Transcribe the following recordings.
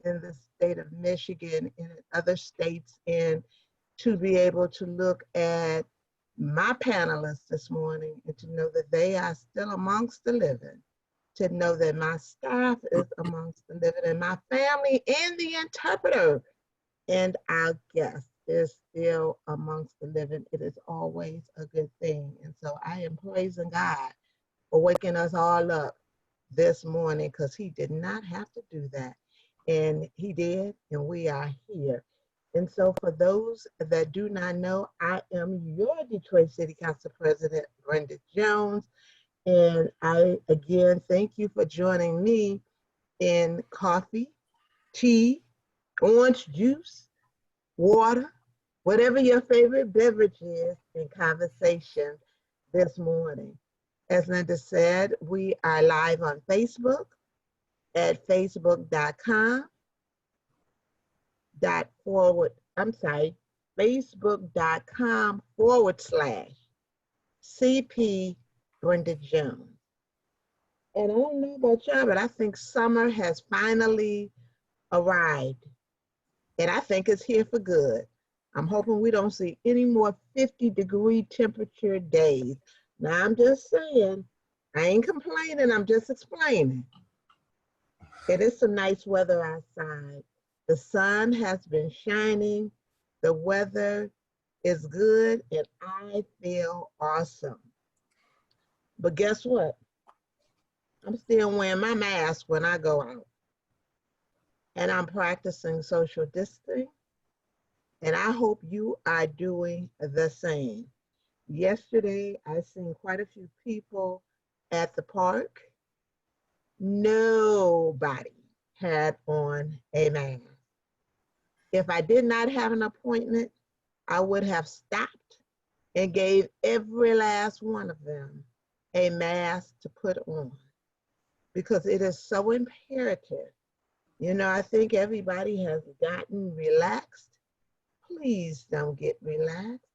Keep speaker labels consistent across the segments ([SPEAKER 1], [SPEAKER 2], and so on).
[SPEAKER 1] in the state of Michigan and in other states, and to be able to look at my panelists this morning and to know that they are still amongst the living, to know that my staff is amongst the living and my family and the interpreter and our guest is still amongst the living. It is always a good thing. And so I am praising God for waking us all up this morning, because he did not have to do that. And he did, and we are here. And so for those that do not know, I am your Detroit City Council President, Brenda Jones. And I, again, thank you for joining me in coffee, tea, orange juice, water, whatever your favorite beverage is, in conversation this morning. As Linda said, we are live on Facebook at facebook.com/CP Brenda Jones. And I don't know about y'all, but I think summer has finally arrived. And I think it's here for good. I'm hoping we don't see any more 50-degree temperature days. Now, I'm just saying, I ain't complaining, I'm just explaining. It is some nice weather outside. The sun has been shining, the weather is good, and I feel awesome. But guess what? I'm still wearing my mask when I go out. And I'm practicing social distancing, and I hope you are doing the same. Yesterday, I seen quite a few people at the park. Nobody had on a mask. If I did not have an appointment, I would have stopped and gave every last one of them a mask to put on, because it is so imperative. You know, I think everybody has gotten relaxed. Please don't get relaxed.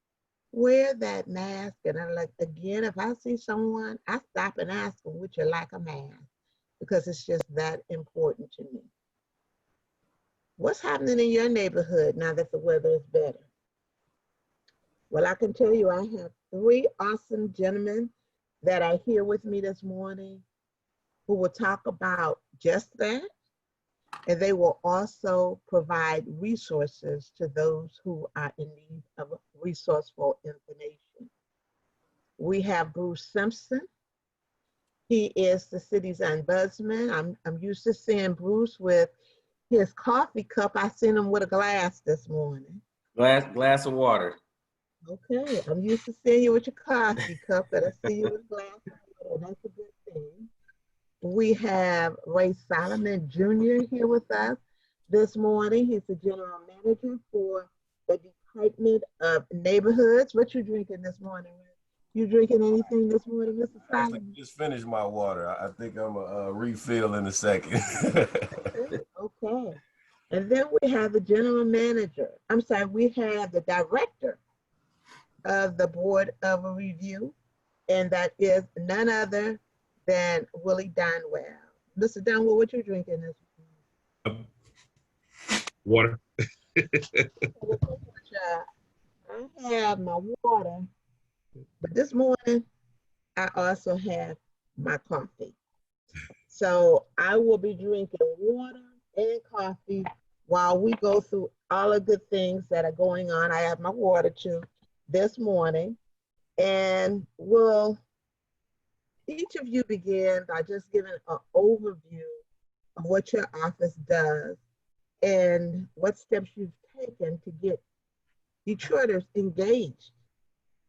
[SPEAKER 1] Wear that mask. And I'm like, again, if I see someone, I stop and ask them, would you like a mask? Because it's just that important to me. What's happening in your neighborhood now that the weather is better? Well, I can tell you I have 3 awesome gentlemen that are here with me this morning who will talk about just that. And they will also provide resources to those who are in need of resourceful information. We have Bruce Simpson. He is the city's ombudsman. I'm used to seeing Bruce with his coffee cup. I seen him with a glass this morning.
[SPEAKER 2] Glass of water.
[SPEAKER 1] Okay, I'm used to seeing you with your coffee cup, but I see you with a glass of water. That's a good thing. We have Ray Solomon Jr. here with us this morning. He's the general manager for the Department of Neighborhoods. What you drinking this morning, Ray? You drinking anything this morning, Mr. Solomon?
[SPEAKER 3] I just finished my water. I think I'm a refill in a second.
[SPEAKER 1] Okay. And then we have the general manager. We have the director of the Board of Review, and that is none other than Willie Donwell. Mr. Donwell, what you drinking this morning?
[SPEAKER 4] Water.
[SPEAKER 1] I have my water, but this morning I also have my coffee. So I will be drinking water and coffee while we go through all of the things that are going on. I have my water too this morning, and each of you begin by just giving an overview of what your office does and what steps you've taken to get Detroiters engaged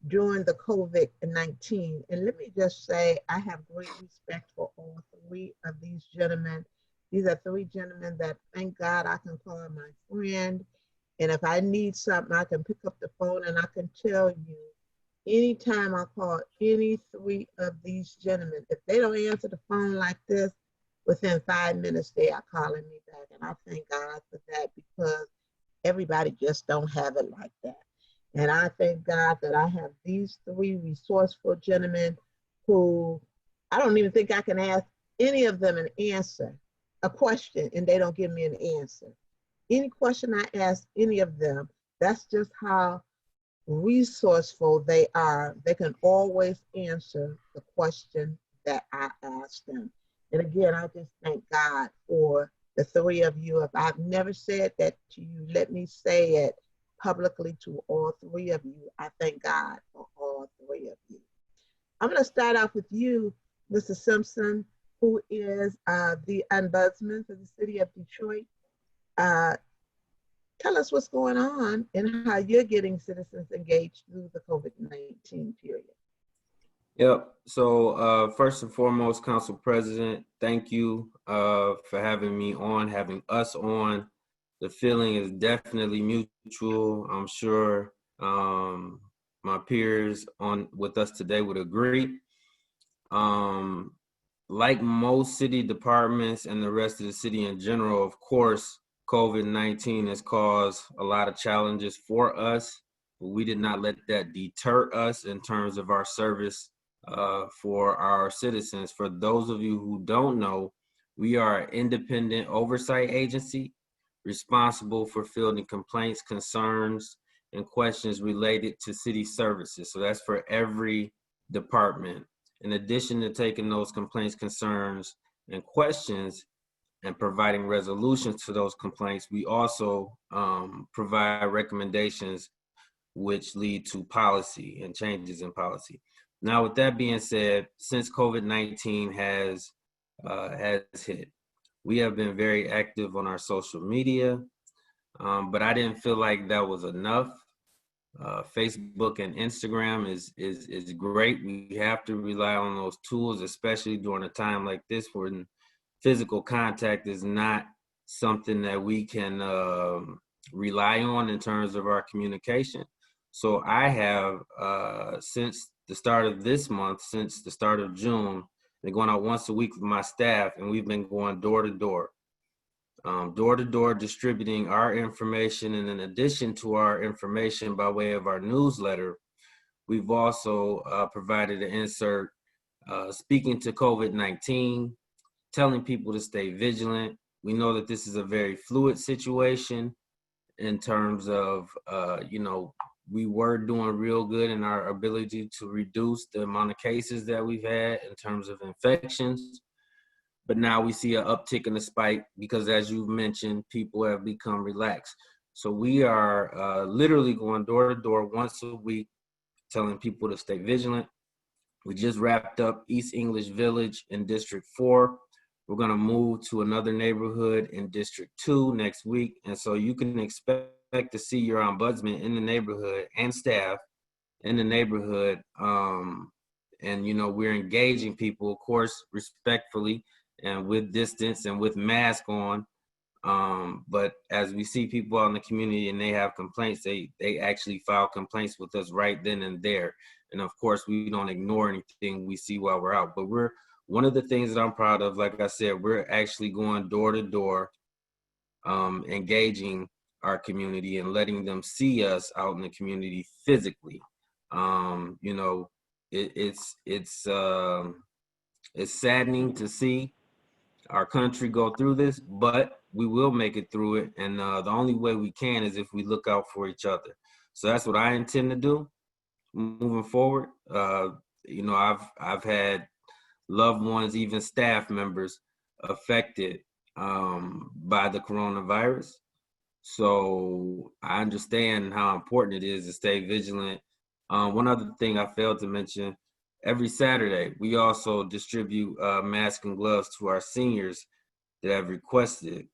[SPEAKER 1] during the COVID-19. And let me just say, I have great respect for all 3 of these gentlemen. These are 3 gentlemen that, thank God, I can call my friend. And if I need something, I can pick up the phone and I can tell you, anytime I call any 3 of these gentlemen, if they don't answer the phone like this, within 5 minutes, they are calling me back. And I thank God for that, because everybody just don't have it like that. And I thank God that I have these 3 resourceful gentlemen who I don't even think I can ask any of them an answer a question and they don't give me an answer. Any question I ask any of them, that's just how resourceful they are. They can always answer the question that I ask them. And again, I just thank God for the three of you. If I've never said that to you, let me say it publicly to all three of you. I thank God for all three of you. I'm going to start off with you, Mr. Simpson, who is the Ombudsman for the city of Detroit. Tell us what's going on and how you're getting citizens engaged through the COVID-19 period.
[SPEAKER 2] Yep. So first and foremost, Council President, thank you for having me on, having us on. The feeling is definitely mutual. I'm sure my peers on with us today would agree. Like most city departments and the rest of the city in general, of course, COVID-19 has caused a lot of challenges for us, but we did not let that deter us in terms of our service for our citizens. For those of you who don't know, we are an independent oversight agency responsible for fielding complaints, concerns, and questions related to city services. So that's for every department. In addition to taking those complaints, concerns, and questions and providing resolutions to those complaints, we also provide recommendations which lead to policy and changes in policy. Now, with that being said, since COVID-19 has hit, we have been very active on our social media, but I didn't feel like that was enough. Facebook and Instagram is great. We have to rely on those tools, especially during a time like this when physical contact is not something that we can rely on in terms of our communication. So I have, since the start of this month, since the start of June, been going out once a week with my staff, and we've been going door to door. Door to door distributing our information, and in addition to our information by way of our newsletter, we've also provided an insert speaking to COVID-19, telling people to stay vigilant. We know that this is a very fluid situation in terms of, we were doing real good in our ability to reduce the amount of cases that we've had in terms of infections. But now we see an uptick in the spike because, as you've mentioned, people have become relaxed. So we are literally going door to door once a week, telling people to stay vigilant. We just wrapped up East English Village in District 4. We're going to move to another neighborhood in District 2 next week. And so you can expect to see your ombudsman in the neighborhood and staff in the neighborhood. And, we're engaging people, of course, respectfully and with distance and with mask on. But as we see people out in the community and they have complaints, they actually file complaints with us right then and there. And of course, we don't ignore anything we see while we're out. But one of the things that I'm proud of, like I said, we're actually going door to door, engaging our community and letting them see us out in the community physically. It's saddening to see our country go through this, but we will make it through it. And the only way we can is if we look out for each other. So that's what I intend to do moving forward. I've had loved ones, even staff members, affected by the coronavirus. So I understand how important it is to stay vigilant. One other thing I failed to mention, every Saturday, we also distribute masks and gloves to our seniors that have requested.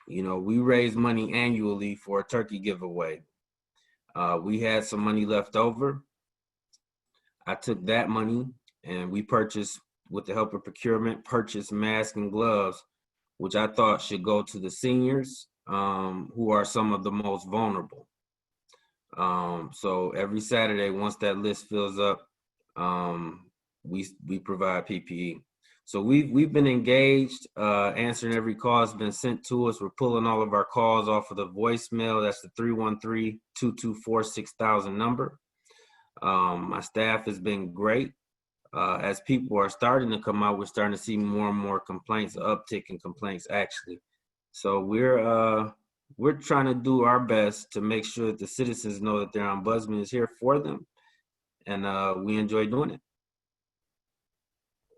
[SPEAKER 2] We raise money annually for a turkey giveaway. We had some money left over. I took that money and we purchased, with the help of procurement, purchased masks and gloves, which I thought should go to the seniors, who are some of the most vulnerable. So every Saturday, once that list fills up, we provide PPE. So we've been engaged, answering every call that's been sent to us. We're pulling all of our calls off of the voicemail. That's the 313-224-6000 number. My staff has been great. as people are starting to come out, we're starting to see more and more complaints, uptick in complaints actually. So we're trying to do our best to make sure that the citizens know that their ombudsman is here for them, and we enjoy doing it.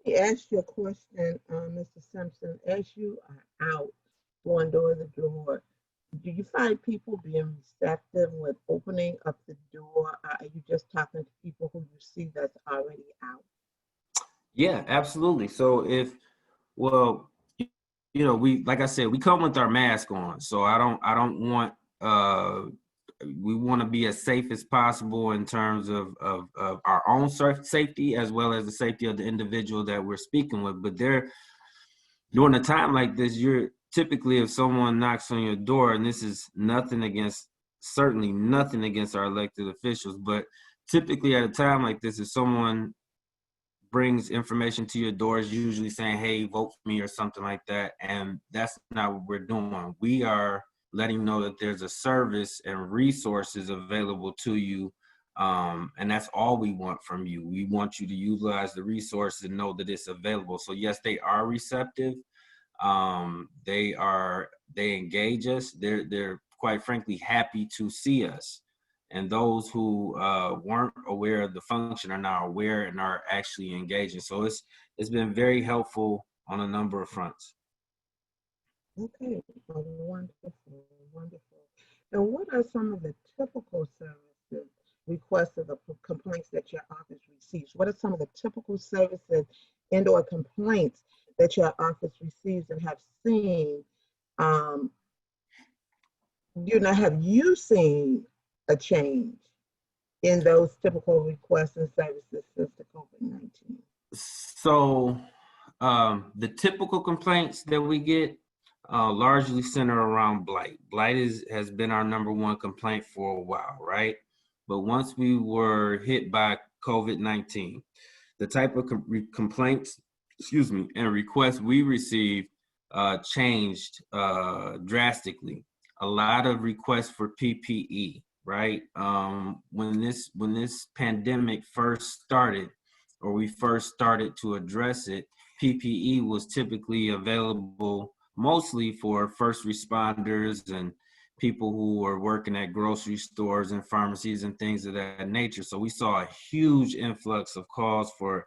[SPEAKER 1] Let me ask you a question, Mr. Simpson. As you are out going door to door, do you find people being receptive with opening up the door? Are you just talking to people who you see that's already out?
[SPEAKER 2] Yeah, absolutely. So well, you know, like I said, we come with our mask on. So I don't want, we want to be as safe as possible in terms of our own safety as well as the safety of the individual that we're speaking with. But during a time like this, you're typically, if someone knocks on your door, and this is certainly nothing against our elected officials, but typically at a time like this, if someone brings information to your door, is usually saying, hey, vote for me or something like that. And that's not what we're doing. We are letting you know that there's a service and resources available to you. And that's all we want from you. We want you to utilize the resources and know that it's available. So yes, they are receptive. They engage us. They're quite frankly happy to see us. And those who weren't aware of the function are now aware and are actually engaging. So it's been very helpful on a number of fronts.
[SPEAKER 1] Okay, wonderful, wonderful. And what are some of the typical services, requests of the complaints that your office receives? What are some of the typical services and/or complaints that your office receives and have seen? Have you seen a change in those typical requests and services since the COVID-19?
[SPEAKER 2] So the typical complaints that we get largely center around blight. Blight has been our number one complaint for a while, right? But once we were hit by COVID-19, the type of complaints, and requests we received changed drastically. A lot of requests for PPE, right? When this pandemic first started, or we first started to address it, PPE was typically available mostly for first responders and people who were working at grocery stores and pharmacies and things of that nature. So we saw a huge influx of calls for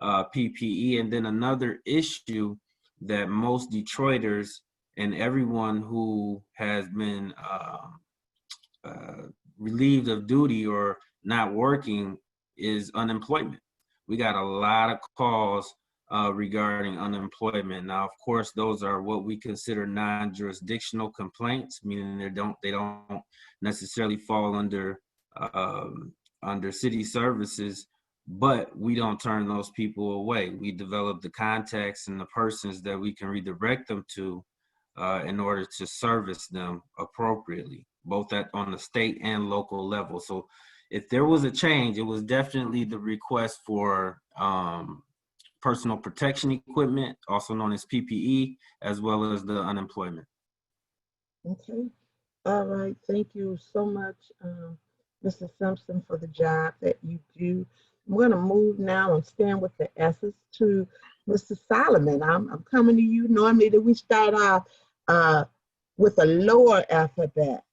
[SPEAKER 2] PPE. And then another issue that most Detroiters and everyone who has been relieved of duty or not working is unemployment. We got a lot of calls regarding unemployment. Now, of course, those are what we consider non-jurisdictional complaints, meaning they don't necessarily fall under city services, but we don't turn those people away. We develop the contacts and the persons that we can redirect them to in order to service them appropriately, both on the state and local level. So if there was a change, it was definitely the request for personal protection equipment, also known as PPE, as well as the unemployment.
[SPEAKER 1] Okay. All right. Thank you so much, Mr. Simpson, for the job that you do. I'm going to move now and stand with the S's to Mr. Solomon. I'm coming to you. Normally that we start off with a lower alphabet,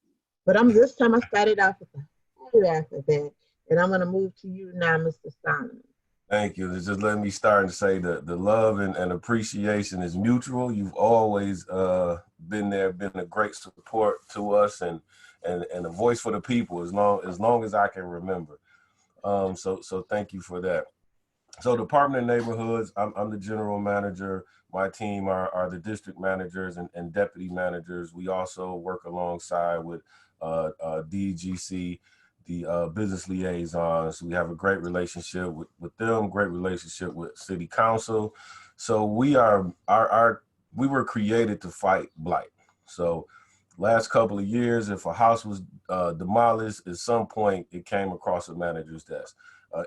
[SPEAKER 1] but this time I started off with a higher alphabet, and I'm going to move to you now, Mr. Solomon.
[SPEAKER 3] Thank you. Just let me start and say that the love and appreciation is mutual. You've always been there, been a great support to us and a voice for the people as long as I can remember. So thank you for that. So Department of Neighborhoods, I'm the general manager. My team are the district managers and deputy managers. We also work alongside with DGC, the business liaisons. We have a great relationship with them, great relationship with city council. So we were created to fight blight. So last couple of years, if a house was demolished, at some point it came across a manager's desk.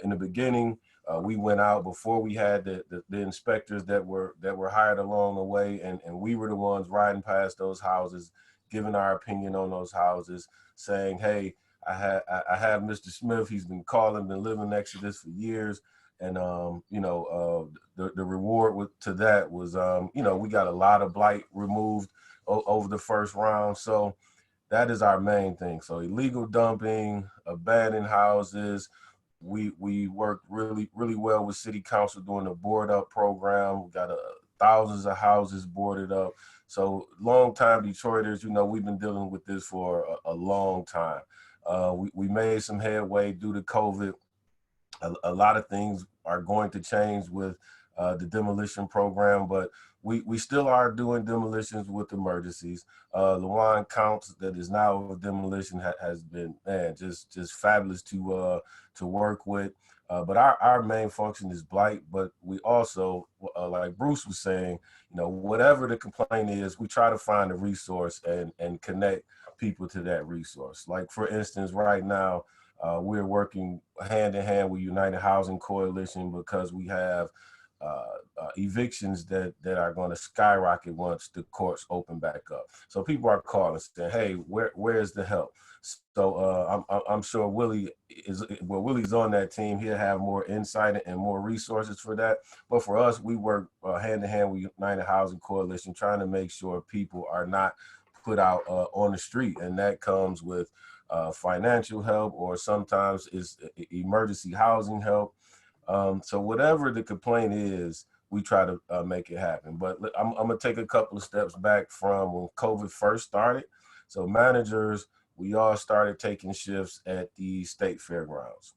[SPEAKER 3] In the beginning, we went out before we had the inspectors that were hired along the way, and we were the ones riding past those houses, giving our opinion on those houses, saying, hey, I have Mr. Smith, he's been calling, been living next to this for years. the reward to that was, we got a lot of blight removed over the first round. So that is our main thing. So illegal dumping, abandoned houses. We worked really, really well with City Council doing the board up program. We got thousands of houses boarded up. So long-time Detroiters, we've been dealing with this for a long time. We made some headway due to COVID. A lot of things are going to change with the demolition program, but we still are doing demolitions with emergencies. Lawan Counts that is now a demolition has been, just fabulous to work with. But our main function is blight, but we also, like Bruce was saying, whatever the complaint is, we try to find a resource and connect people to that resource. Like, for instance, right now, we're working hand in hand with United Housing Coalition because we have evictions that are going to skyrocket once the courts open back up. So people are calling saying, hey, where's the help? So I'm sure Willie's on that team. He'll have more insight and more resources for that. But for us, we work hand in hand with United Housing Coalition, trying to make sure people are not put out on the street. And that comes with financial help, or sometimes is emergency housing help. So whatever the complaint is, we try to make it happen. But I'm gonna take a couple of steps back from when COVID first started. So managers, we all started taking shifts at the state fairgrounds.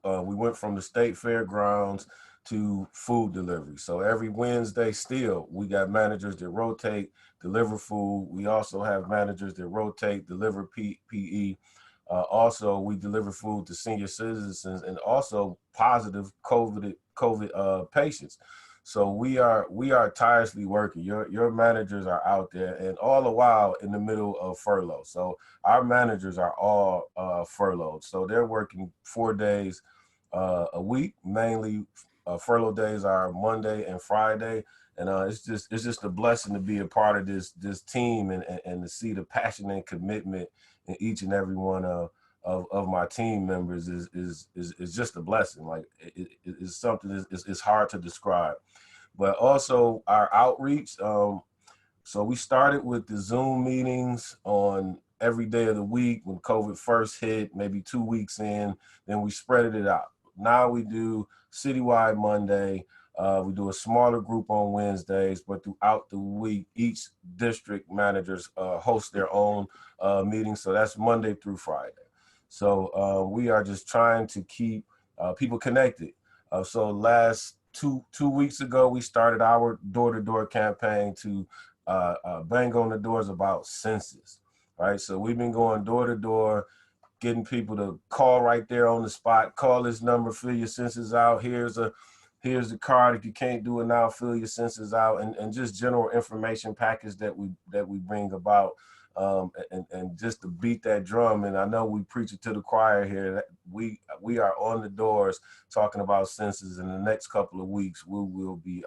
[SPEAKER 3] We went from the state fairgrounds to food delivery. So every Wednesday still, we got managers that rotate, deliver food. We also have managers that rotate, deliver PE. Also, we deliver food to senior citizens and also positive COVID patients. So we are tirelessly working. Your managers are out there, and all the while in the middle of furlough. So our managers are all furloughed. So they're working 4 days a week. Mainly furlough days are Monday and Friday. And it's just a blessing to be a part of this team and to see the passion and commitment in each and every one of my team members is just a blessing. Like it's something it's hard to describe. But also our outreach. So we started with the Zoom meetings on every day of the week when COVID first hit, maybe 2 weeks in, then we spread it out. Now we do citywide Monday. We do a smaller group on Wednesdays, but throughout the week, each district managers host their own meetings. So that's Monday through Friday. So we are just trying to keep people connected. So last two weeks ago, we started our door-to-door campaign to bang on the doors about census, right? So we've been going door-to-door, getting people to call right there on the spot, call this number, fill your census out. Here's the card. If you can't do it now, fill your census out, and just general information package that we bring about, and just to beat that drum. And I know we preach it to the choir here. That we are on the doors talking about census. In the next couple of weeks, we will be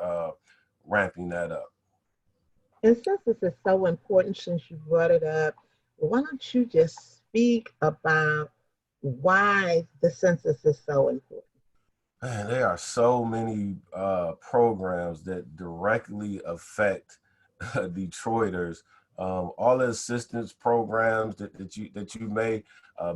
[SPEAKER 3] ramping that up.
[SPEAKER 1] And census is so important since you brought it up. Why don't you just speak about why the census is so important?
[SPEAKER 3] Man, there are so many programs that directly affect Detroiters. All the assistance programs that you may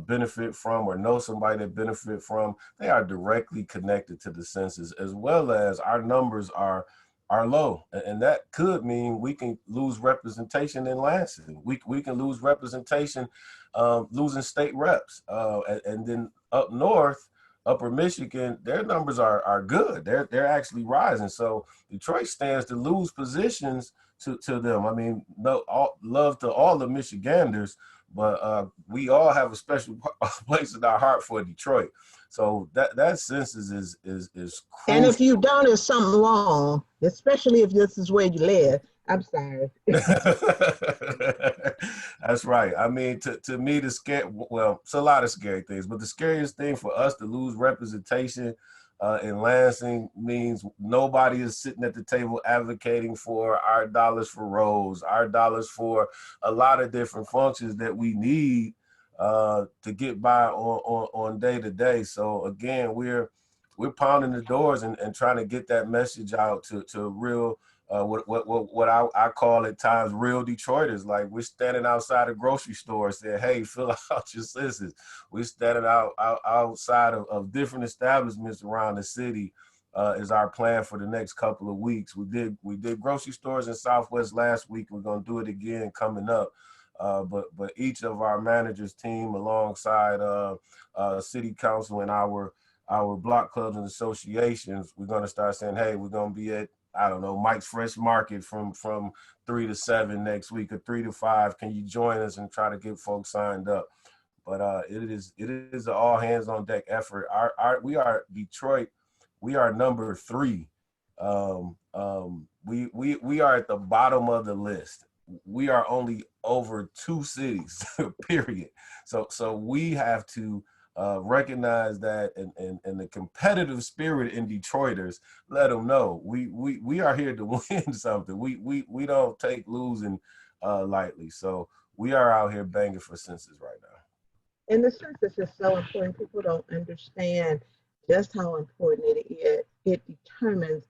[SPEAKER 3] benefit from or know somebody that benefit from, they are directly connected to the census, as well as our numbers are low. And that could mean we can lose representation in Lansing. We can lose representation, losing state reps. And then up north, Upper Michigan, their numbers are good. They're actually rising. So Detroit stands to lose positions to them. I mean, love to all the Michiganders, but we all have a special place in our heart for Detroit. So that census is crucial.
[SPEAKER 1] And if you don't, there's something wrong, especially if this is where you live. I'm sorry.
[SPEAKER 3] That's right. I mean, to me, it's a lot of scary things, but the scariest thing for us to lose representation in Lansing means nobody is sitting at the table advocating for our dollars for roads, our dollars for a lot of different functions that we need to get by on day to day. So again, we're we're pounding the doors and trying to get that message out to real, what I call at times real Detroiters. Like, we're standing outside a grocery store saying, hey, fill out your census. We're standing outside of different establishments around the city. Is our plan for the next couple of weeks. We did grocery stores in Southwest last week. We're gonna do it again coming up. But each of our managers team alongside city council and our block clubs and associations, we're gonna start saying, hey, we're gonna be at, I don't know, Mike's Fresh Market from 3 to 7 next week, or 3 to 5. Can you join us and try to get folks signed up? But it is an all hands on deck effort. We are Detroit. We are number 3. We are at the bottom of the list. We are only over 2 cities, period. So we have to recognize that, and the competitive spirit in Detroiters, let them know we are here to win something. We don't take losing lightly. So we are out here banging for census right now.
[SPEAKER 1] And the census is so important. People don't understand just how important it is. It determines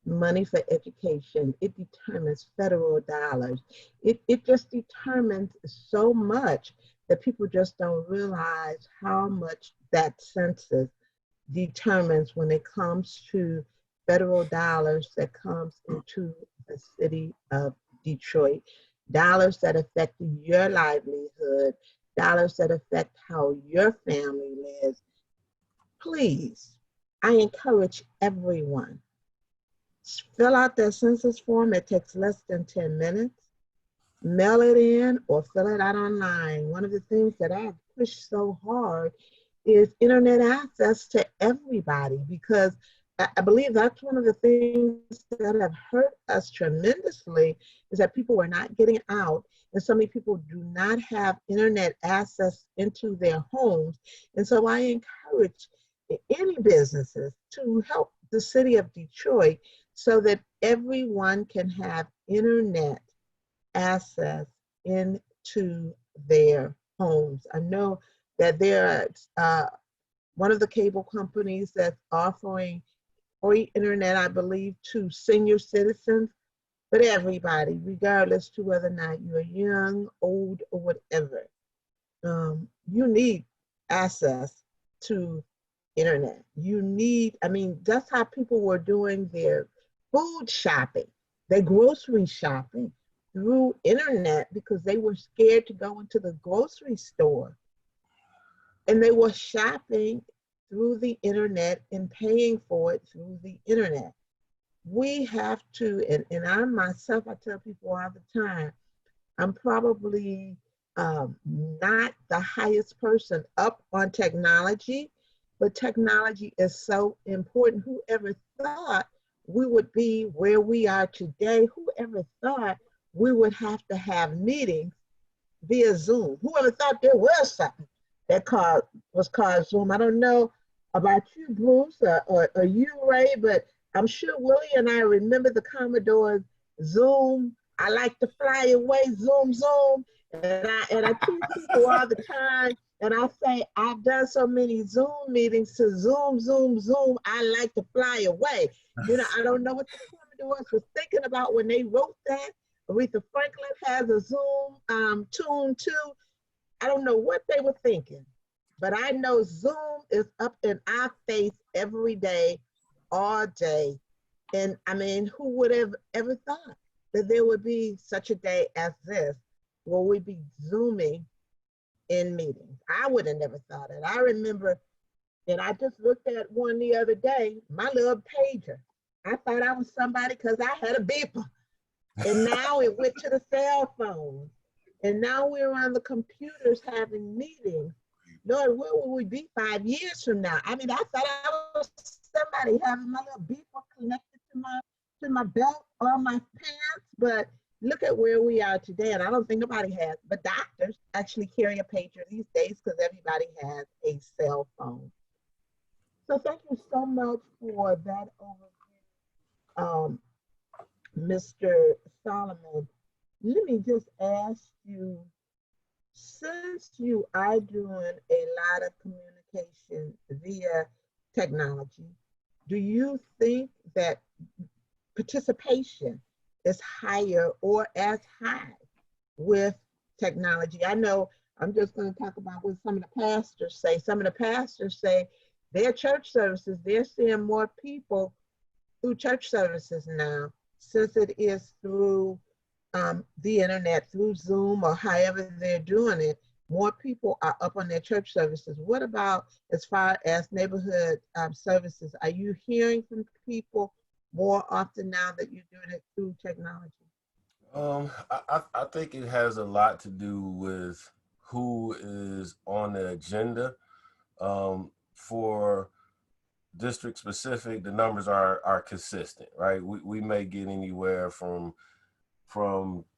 [SPEAKER 1] money for education. It determines federal dollars. It just determines so much that people just don't realize how much that census determines when it comes to federal dollars that comes into the city of Detroit. Dollars that affect your livelihood, dollars that affect how your family lives. Please, I encourage everyone, fill out that census form. It takes less than 10 minutes. Mail it in or fill it out online. One of the things that I've pushed so hard is internet access to everybody, because I believe that's one of the things that have hurt us tremendously, is that people were not getting out, and so many people do not have internet access into their homes. And so I encourage any businesses to help the city of Detroit so that everyone can have internet access into their homes. I know that there are one of the cable companies that's offering free internet, I believe, to senior citizens, but everybody, regardless to whether or not you're young, old, or whatever, you need access to internet. You need, I mean, that's how people were doing their food shopping, their grocery shopping through internet, because they were scared to go into the grocery store. And they were shopping through the internet and paying for it through the internet. We have to, and I myself, I tell people all the time, I'm probably not the highest person up on technology, but technology is so important. Whoever thought we would be where we are today? Whoever thought we would have to have meetings via Zoom? Whoever thought there was something that was called Zoom? I don't know about you, Bruce, or you, Ray, but I'm sure Willie and I remember the Commodore's Zoom. I like to fly away, Zoom, Zoom. And I teach people all the time, and I say, I've done so many Zoom meetings to Zoom, Zoom, Zoom, I like to fly away. You know, I don't know what the Commodores was thinking about when they wrote that. Aretha Franklin has a Zoom tune too. I don't know what they were thinking, but I know Zoom is up in our face every day, all day. And I mean, who would have ever thought that there would be such a day as this, where we'd be Zooming in meetings? I would have never thought it. I remember that I just looked at one the other day, my little pager. I thought I was somebody because I had a beeper. And now it went to the cell phone. And now we're on the computers having meetings. Lord, where will we be 5 years from now? I mean, I thought I was somebody having my little beeper connected to my belt or my pants, but look at where we are today. And I don't think nobody has, but doctors actually carry a pager these days because everybody has a cell phone. So thank you so much for that overview, Mr. Solomon. Let me just ask you, since you are doing a lot of communication via technology, do you think that participation is higher or as high with technology? I know I'm just going to talk about what some of the pastors say. Some of the pastors say their church services, they're seeing more people through church services now, since it is through the internet, through Zoom or however they're doing it. More people are up on their church services. What about as far as neighborhood services? Are you hearing from people more often now that you're doing it through technology?
[SPEAKER 3] I think it has a lot to do with who is on the agenda. For district specific, the numbers are consistent, right? We may get anywhere from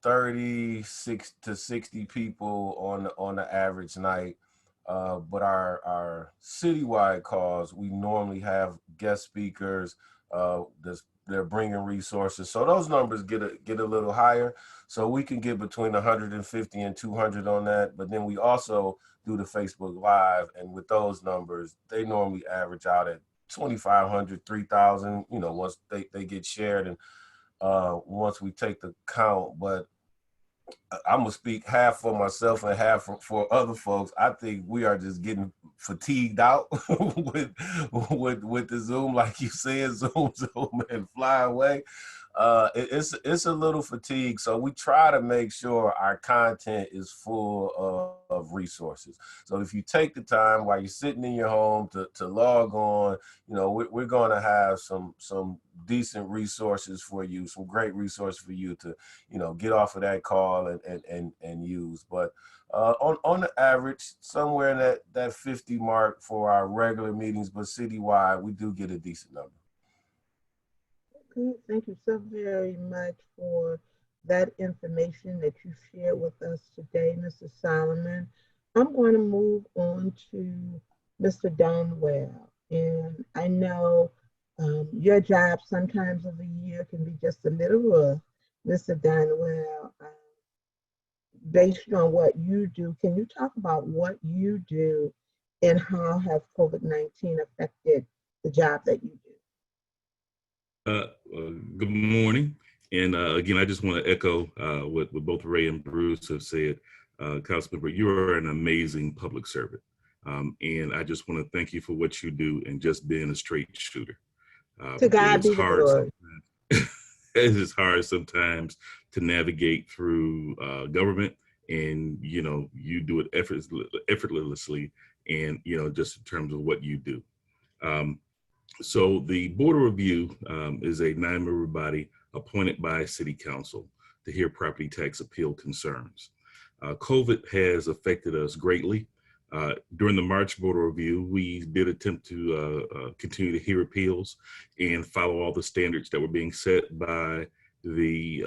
[SPEAKER 3] 36 to 60 people on the average night. But our citywide calls, we normally have guest speakers. They're bringing resources, so those numbers get a little higher. So we can get between 150 and 200 on that. But then we also do the Facebook Live, and with those numbers, they normally average out at 2,500, 3,000. You know, once they get shared and once we take the count. But I'm gonna speak half for myself and half for other folks. I think we are just getting fatigued out with the Zoom, like you said, Zoom and fly away. It's a little fatigue, so we try to make sure our content is full of resources. So if you take the time while you're sitting in your home to log on, you know, we're going to have some decent resources for you, some great resources for you to, you know, get off of that call and use. But on the average, somewhere in that 50 mark for our regular meetings, but citywide, we do get a decent number.
[SPEAKER 1] Okay, thank you so very much for that information that you shared with us today, Mr. Solomon. I'm going to move on to Mr. Donwell. And I know your job sometimes of the year can be just a little rough, Mr. Donwell. Based on what you do, can you talk about what you do and how has COVID-19 affected the job that you do?
[SPEAKER 5] Good morning. And again, I just want to echo what both Ray and Bruce have said. Councilmember, you are an amazing public servant. And I just want to thank you for what you do and just being a straight shooter.
[SPEAKER 1] To God be the glory.
[SPEAKER 5] It is hard sometimes to navigate through government, and, you know, you do it effortlessly and, you know, just in terms of what you do. So the Board of Review is a 9-member body appointed by City Council to hear property tax appeal concerns. COVID has affected us greatly. During the March Board of Review, we did attempt to continue to hear appeals and follow all the standards that were being set by the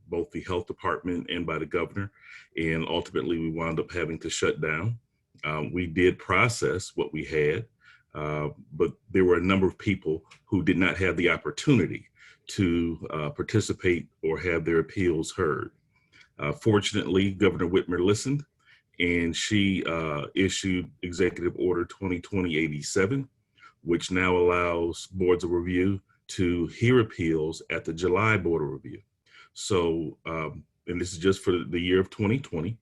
[SPEAKER 5] both the health department and by the governor. And ultimately, we wound up having to shut down. We did process what we had. But there were a number of people who did not have the opportunity to participate or have their appeals heard. Fortunately, Governor Whitmer listened, and she issued Executive Order 2020-87, which now allows boards of review to hear appeals at the July Board of Review. So, and this is just for the year of 2020.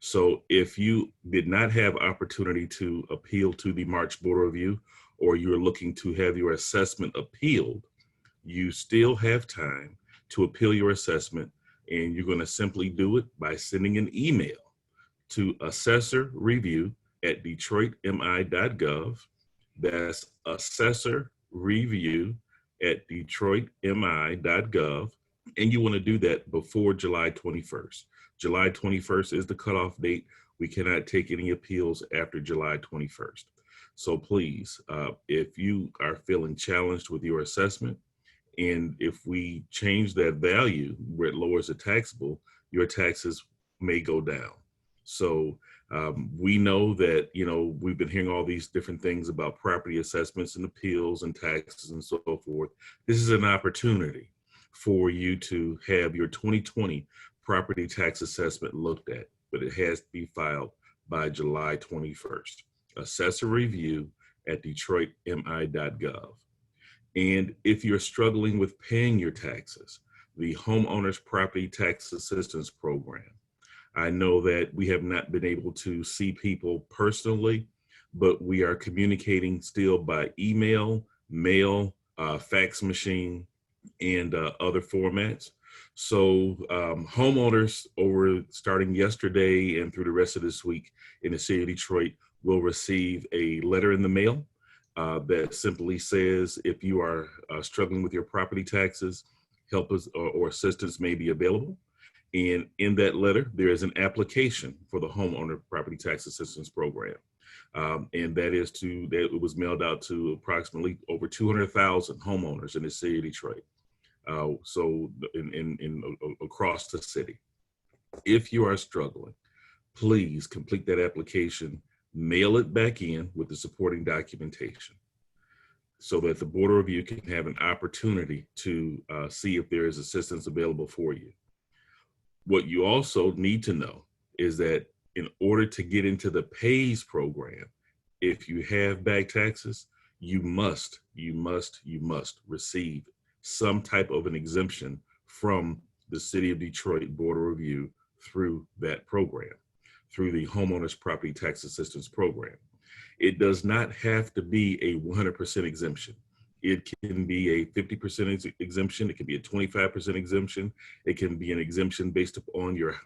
[SPEAKER 5] So if you did not have opportunity to appeal to the March Board of Review, or you're looking to have your assessment appealed, you still have time to appeal your assessment, and you're going to simply do it by sending an email to assessorreview@detroitmi.gov. That's assessorreview@detroitmi.gov. And you want to do that before July 21st. July 21st is the cutoff date. We cannot take any appeals after July 21st. So please, if you are feeling challenged with your assessment, and if we change that value where it lowers the taxable, your taxes may go down. So we know that, you know, we've been hearing all these different things about property assessments and appeals and taxes and so forth. This is an opportunity for you to have your 2020 property tax assessment looked at, but it has to be filed by July 21st. Assessor review at detroitmi.gov. And if you're struggling with paying your taxes, the Homeowners Property Tax Assistance Program. I know that we have not been able to see people personally, but we are communicating still by email, mail, fax machine, and other formats. So homeowners over starting yesterday and through the rest of this week in the city of Detroit will receive a letter in the mail that simply says if you are struggling with your property taxes, help us or assistance may be available. And in that letter, there is an application for the Homeowner Property Tax Assistance Program. And that it was mailed out to approximately over 200,000 homeowners in the city of Detroit. So across the city. If you are struggling, please complete that application, mail it back in with the supporting documentation so that the Board of Review can have an opportunity to see if there is assistance available for you. What you also need to know is that in order to get into the PAYS program, if you have back taxes, you must receive some type of an exemption from the City of Detroit Board of Review through that program, through the Homeowners Property Tax Assistance Program. It does not have to be a 100% exemption. It can be a 50% exemption. It can be a 25% exemption. It can be an exemption based upon your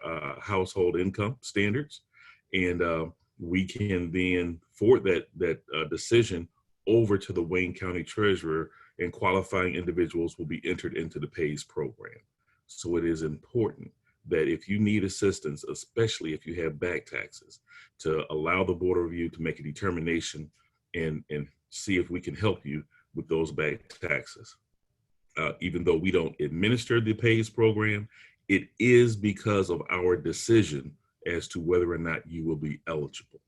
[SPEAKER 5] household income standards. And we can then forward that decision over to the Wayne County Treasurer, and qualifying individuals will be entered into the PAYS program. So it is important that if you need assistance, especially if you have back taxes, to allow the Board of Review to make a determination and see if we can help you with those back taxes. Even though we don't administer the PAYS program, it is because of our decision as to whether or not you will be eligible.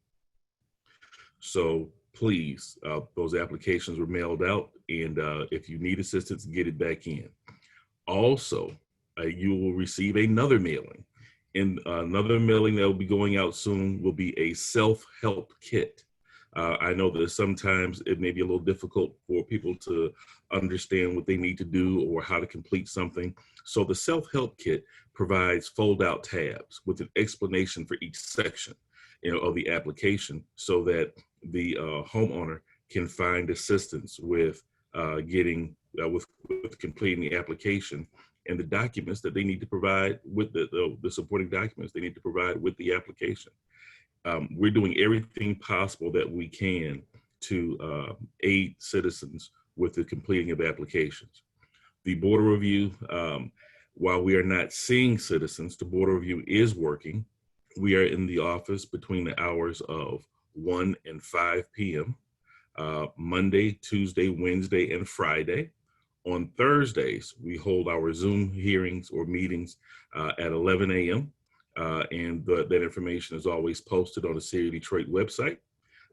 [SPEAKER 5] So please, those applications were mailed out, and if you need assistance, get it back in. Also, you will receive another mailing. And another mailing that will be going out soon will be a self-help kit. I know that sometimes it may be a little difficult for people to understand what they need to do or how to complete something. So the self-help kit provides fold-out tabs with an explanation for each section, of the application, so that the homeowner can find assistance with with completing the application and the documents that they need to provide with the supporting documents they need to provide with the application. We're doing everything possible that we can to aid citizens with the completing of applications. The Board of Review, while we are not seeing citizens, the Board of Review is working. We are in the office between the hours of 1 and 5 p.m. Monday, Tuesday, Wednesday, and Friday. On Thursdays, we hold our Zoom hearings or meetings at 11 a.m. And that information is always posted on the City of Detroit website.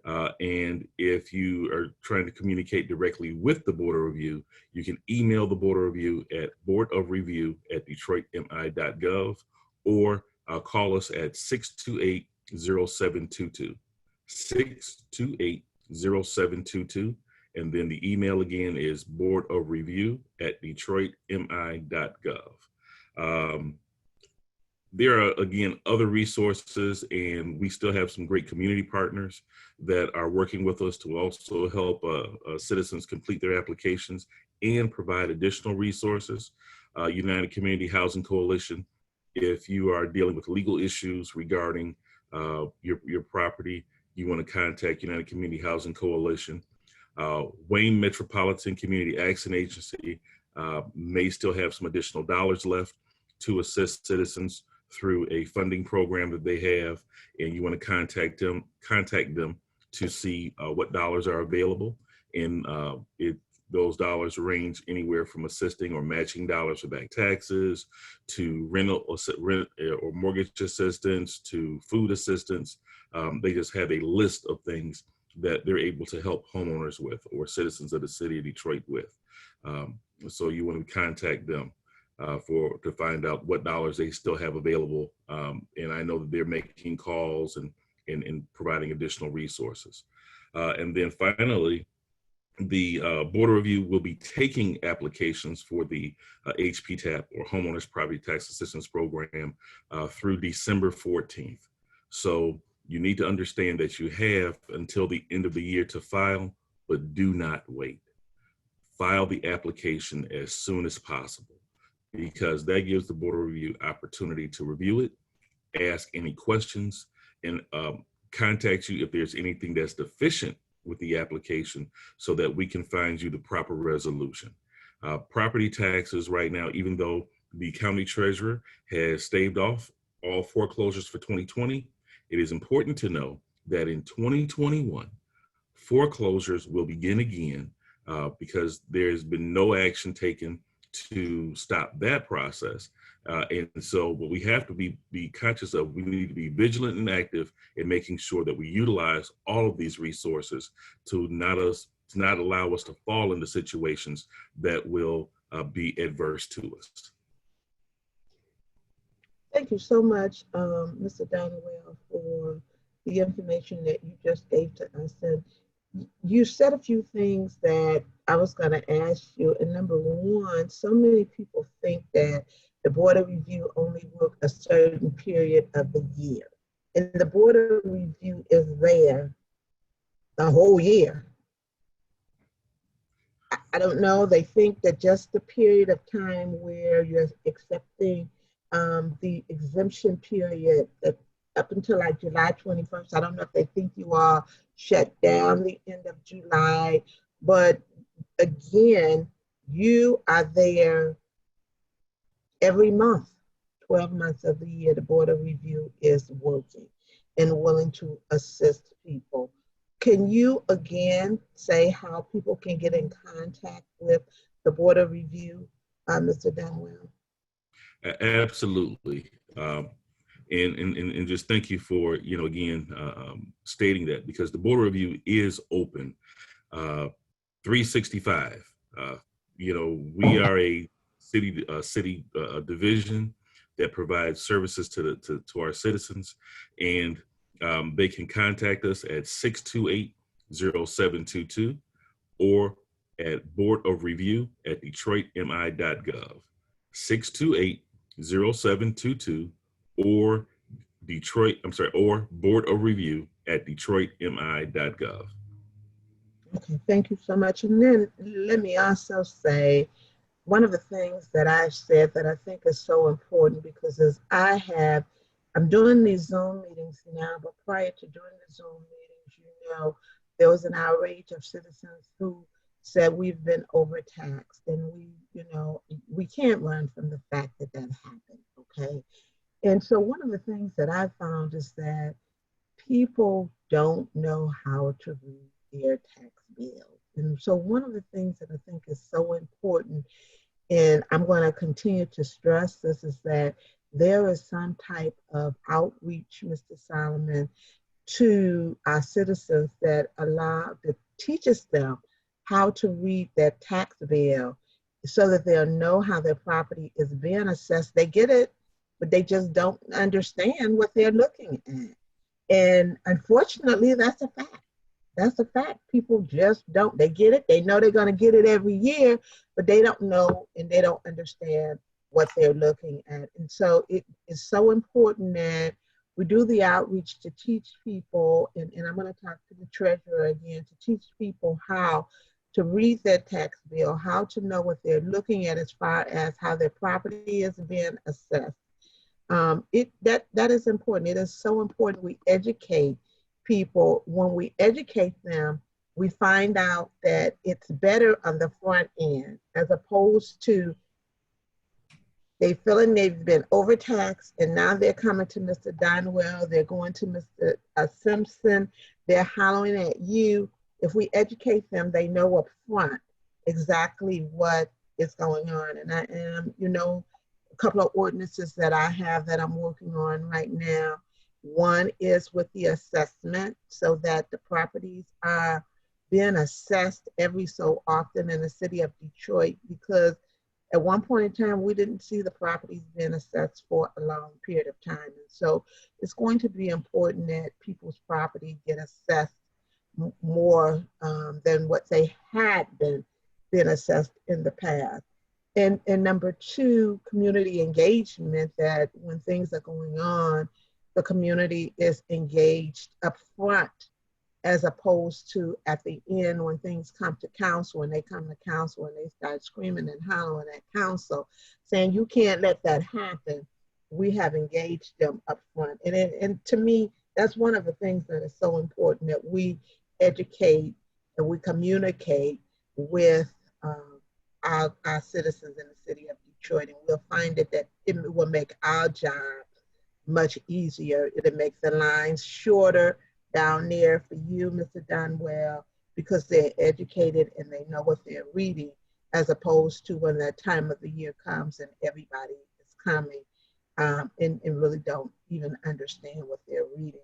[SPEAKER 5] And if you are trying to communicate directly with the Board of Review, you can email the Board of Review at boardofreview@detroitmi.gov or call us at 628-0722, 628-0722. And then the email again is boardofreview@detroitmi.gov. There are, again, other resources, and we still have some great community partners that are working with us to also help citizens complete their applications and provide additional resources. United Community Housing Coalition, if you are dealing with legal issues regarding your property, you want to contact United Community Housing Coalition. Wayne Metropolitan Community Action Agency may still have some additional dollars left to assist citizens through a funding program that they have, and you want to contact them to see what dollars are available. And those dollars range anywhere from assisting or matching dollars for back taxes to rent or mortgage assistance to food assistance. They just have a list of things that they're able to help homeowners with or citizens of the City of Detroit with. So you want to contact them to find out what dollars they still have available. And I know that they're making calls and providing additional resources. And then finally, The Board of Review will be taking applications for the HPTAP or Homeowners Property Tax Assistance Program through December 14th. So you need to understand that you have until the end of the year to file, but do not wait. File the application as soon as possible, because that gives the Board of Review opportunity to review it, ask any questions, and contact you if there's anything that's deficient with the application so that we can find you the proper resolution. Property taxes right now, even though the county treasurer has staved off all foreclosures for 2020, it is important to know that in 2021, foreclosures will begin again because there's been no action taken to stop that process. And so what we have to be conscious of, we need to be vigilant and active in making sure that we utilize all of these resources to not allow us to fall into situations that will be adverse to us.
[SPEAKER 1] Thank you so much, Mr. Donwell, for the information that you just gave to us. And you said a few things that I was going to ask you. And number one, so many people think that the Board of Review only work a certain period of the year. And the Board of Review is there the whole year. I don't know, they think that just the period of time where you're accepting the exemption period that up until like July 21st, I don't know if they think you all shut down the end of July, but again, you are there every month, 12 months of the year. The Board of Review is working and willing to assist people. Can you again say how people can get in contact with the Board of Review, Mr. Donwell?
[SPEAKER 5] Absolutely. And just thank you for, again, stating that, because the Board of Review is open 365. We are a city division that provides services to our citizens, and they can contact us at 628-0722 or at boardofreview@detroitmi.gov. 628-0722 or boardofreview@detroitmi.gov.
[SPEAKER 1] Okay, thank you so much. And then let me also say, one of the things that I've said that I think is so important, because as I'm doing these Zoom meetings now, but prior to doing the Zoom meetings, there was an outrage of citizens who said we've been overtaxed, and we can't run from the fact that happened, okay? And so one of the things that I found is that people don't know how to read their tax bills. And so one of the things that I think is so important, and I'm going to continue to stress this, is that there is some type of outreach, Mr. Solomon, to our citizens that teaches them how to read their tax bill so that they'll know how their property is being assessed. They get it, but they just don't understand what they're looking at. And unfortunately, that's a fact. That's a fact. People just don't. They get it. They know they're going to get it every year, but they don't know and they don't understand what they're looking at. And so it is so important that we do the outreach to teach people, and I'm going to talk to the treasurer again, to teach people how to read their tax bill, how to know what they're looking at as far as how their property is being assessed. That is important. It is so important we educate people. When we educate them, we find out that it's better on the front end, as opposed to they feeling they've been overtaxed, and now they're coming to Mr. Donwell, they're going to Mr. Simpson, they're hollering at you. If we educate them, they know up front exactly what is going on. And I am, a couple of ordinances that I have that I'm working on right now. One is with the assessment, so that the properties are being assessed every so often in the city of Detroit, because at one point in time, we didn't see the properties being assessed for a long period of time. And so it's going to be important that people's property get assessed more than what they had been assessed in the past. And number two, community engagement, that when things are going on, the community is engaged up front as opposed to at the end when things come to council, and they come to council and they start screaming and hollering at council, saying you can't let that happen. We have engaged them up front. And to me, that's one of the things that is so important, that we educate and we communicate with our citizens in the city of Detroit. And we'll find that it will make our job much easier. It'll make the lines shorter down there for you, Mr. Donwell, because they're educated and they know what they're reading, as opposed to when that time of the year comes and everybody is coming and really don't even understand what they're reading.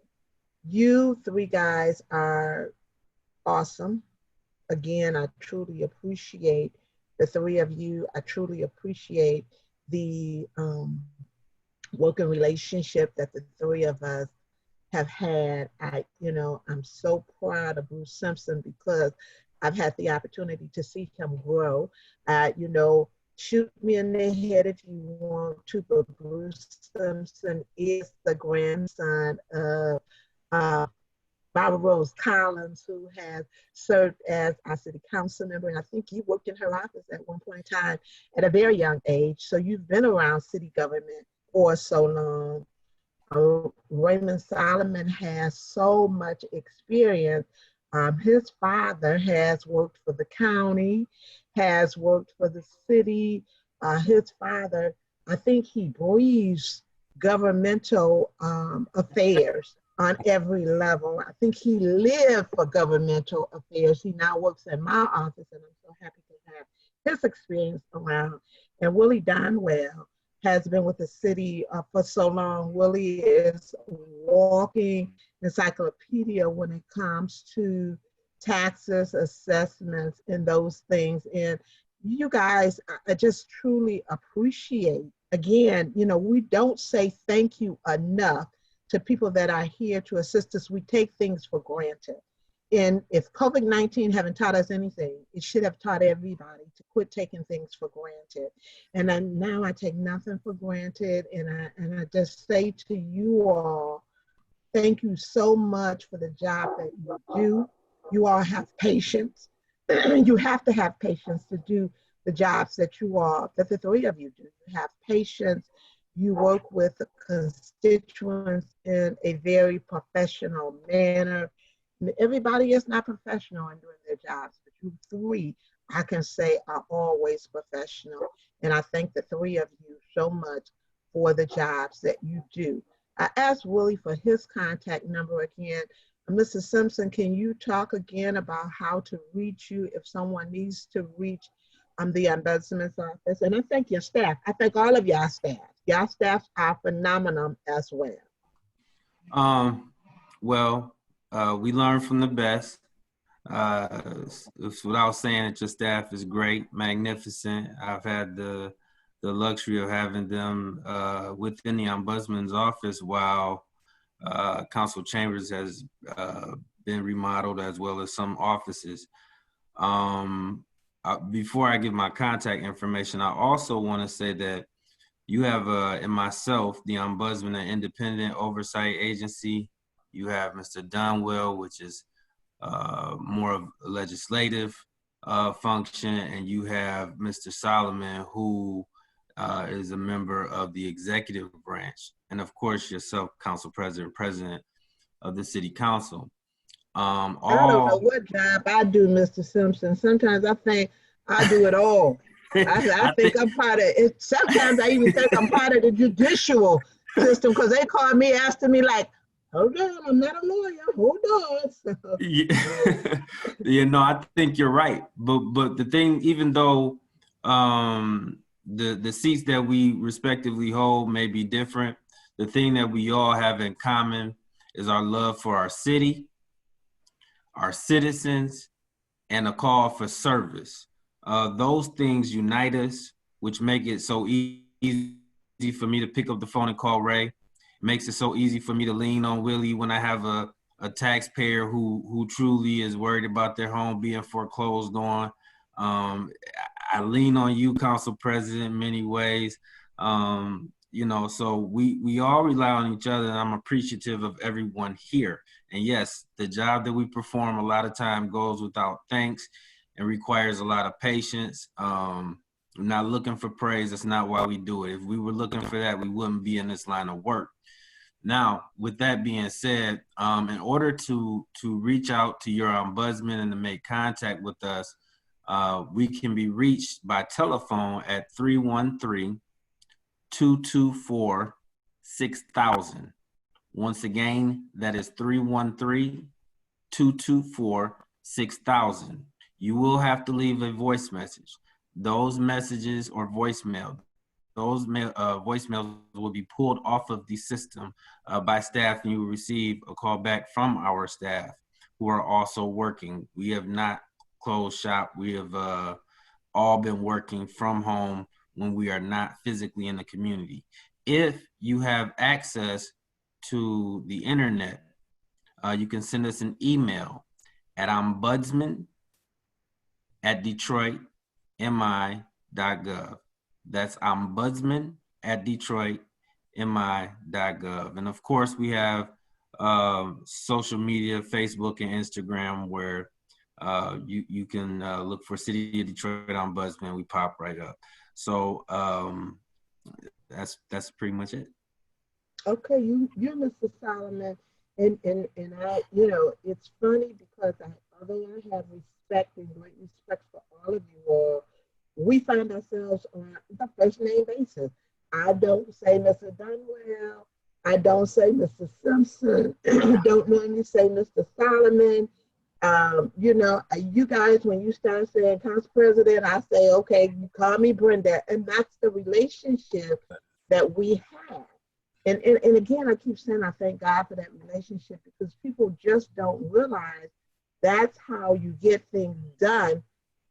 [SPEAKER 1] You three guys are awesome. Again, I truly appreciate the three of you. I truly appreciate the working relationship that the three of us have had. I'm so proud of Bruce Simpson because I've had the opportunity to see him grow. Shoot me in the head if you want to, but Bruce Simpson is the grandson of Barbara Rose Collins, who has served as our city council member, and I think you worked in her office at one point in time at a very young age. So you've been around city government for so long. Raymond Solomon has so much experience. His father has worked for the county, has worked for the city. His father, I think he breathes governmental affairs on every level. I think he lived for governmental affairs. He now works in my office, and I'm so happy to have his experience around. And Willie Donwell has been with the city for so long. Willie is a walking encyclopedia when it comes to taxes, assessments, and those things. And you guys, I just truly appreciate, again, we don't say thank you enough to people that are here to assist us. We take things for granted. And if COVID-19 haven't taught us anything, it should have taught everybody to quit taking things for granted. And now I take nothing for granted. And I just say to you all, thank you so much for the job that you do. You all have patience. You have to have patience to do the jobs that the three of you do. You have patience. You work with the constituents in a very professional manner. Everybody is not professional in doing their jobs, but you three, I can say, are always professional. And I thank the three of you so much for the jobs that you do. I asked Willie for his contact number again. Mr. Simpson, can you talk again about how to reach you if someone needs to reach the Ombudsman's office? And I thank your staff. I thank all of y'all staff. Y'all staff are phenomenal as well.
[SPEAKER 2] We learn from the best. Without saying it, your staff is great, magnificent. I've had the luxury of having them within the Ombudsman's office while council chambers has been remodeled, as well as some offices. Before I give my contact information, I also want to say that you have, and myself, the Ombudsman, an independent oversight agency. You have Mr. Donwell, which is more of a legislative function, and you have Mr. Solomon, who is a member of the executive branch, and of course yourself, Council President, President of the City Council.
[SPEAKER 1] I don't know what job I do, Mr. Simpson. Sometimes I think I do it all. I think I'm part of it. Sometimes I even think I'm part of the judicial system, because they call me asking me like, hold on, I'm not a lawyer, hold on. So.
[SPEAKER 2] Yeah. I think you're right. But the thing, even though the seats that we respectively hold may be different, the thing that we all have in common is our love for our city, our citizens, and a call for service. Those things unite us, which make it so easy for me to pick up the phone and call Ray. It makes it so easy for me to lean on Willie when I have a a taxpayer who truly is worried about their home being foreclosed on. I lean on you, Council President, in many ways. You know, so we all rely on each other, and I'm appreciative of everyone here. And yes, the job that we perform a lot of time goes without thanks and requires a lot of patience. I'm not looking for praise. That's not why we do it. If we were looking for that, we wouldn't be in this line of work. Now, with that being said, in order to reach out to your ombudsman and to make contact with us, we can be reached by telephone at 313-224-6000. Once again, that is 313-224-6000. You will have to leave a voice message. Those messages or voicemails will be pulled off of the system by staff, and you will receive a call back from our staff who are also working. We have not closed shop. We have all been working from home when we are not physically in the community. If you have access to the internet, you can send us an email at ombudsman@detroitmi.gov. That's ombudsman@detroitmi.gov. And of course, we have social media, Facebook and Instagram, where you can look for City of Detroit Ombudsman. We pop right up. So that's pretty much it.
[SPEAKER 1] Okay, you're Mr. Solomon, and I, you know, it's funny because although I have respect and great respect for all of you all, we find ourselves on the first name basis. I don't say Mr. Donwell. I don't say Mr. Simpson. I don't normally say Mr. Solomon. You know, you guys, when you start saying Council President, I say, okay, you call me Brenda. And that's the relationship that we have. And again, I keep saying I thank God for that relationship, because people just don't realize that's how you get things done,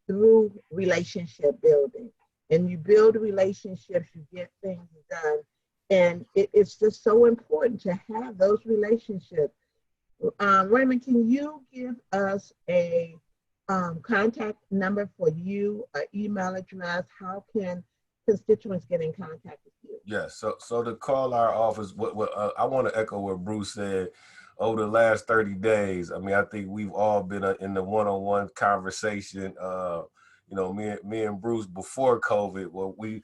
[SPEAKER 1] through relationship building. And you build relationships, you get things done. And it's just so important to have those relationships. Raymond, can you give us a contact number for you, an email address? How can constituents get in contact with you?
[SPEAKER 3] Yes, so to call our office, I want to echo what Bruce said. Over the last 30 days, I mean, I think we've all been in the one-on-one conversation. You know, me and Bruce before COVID, well, we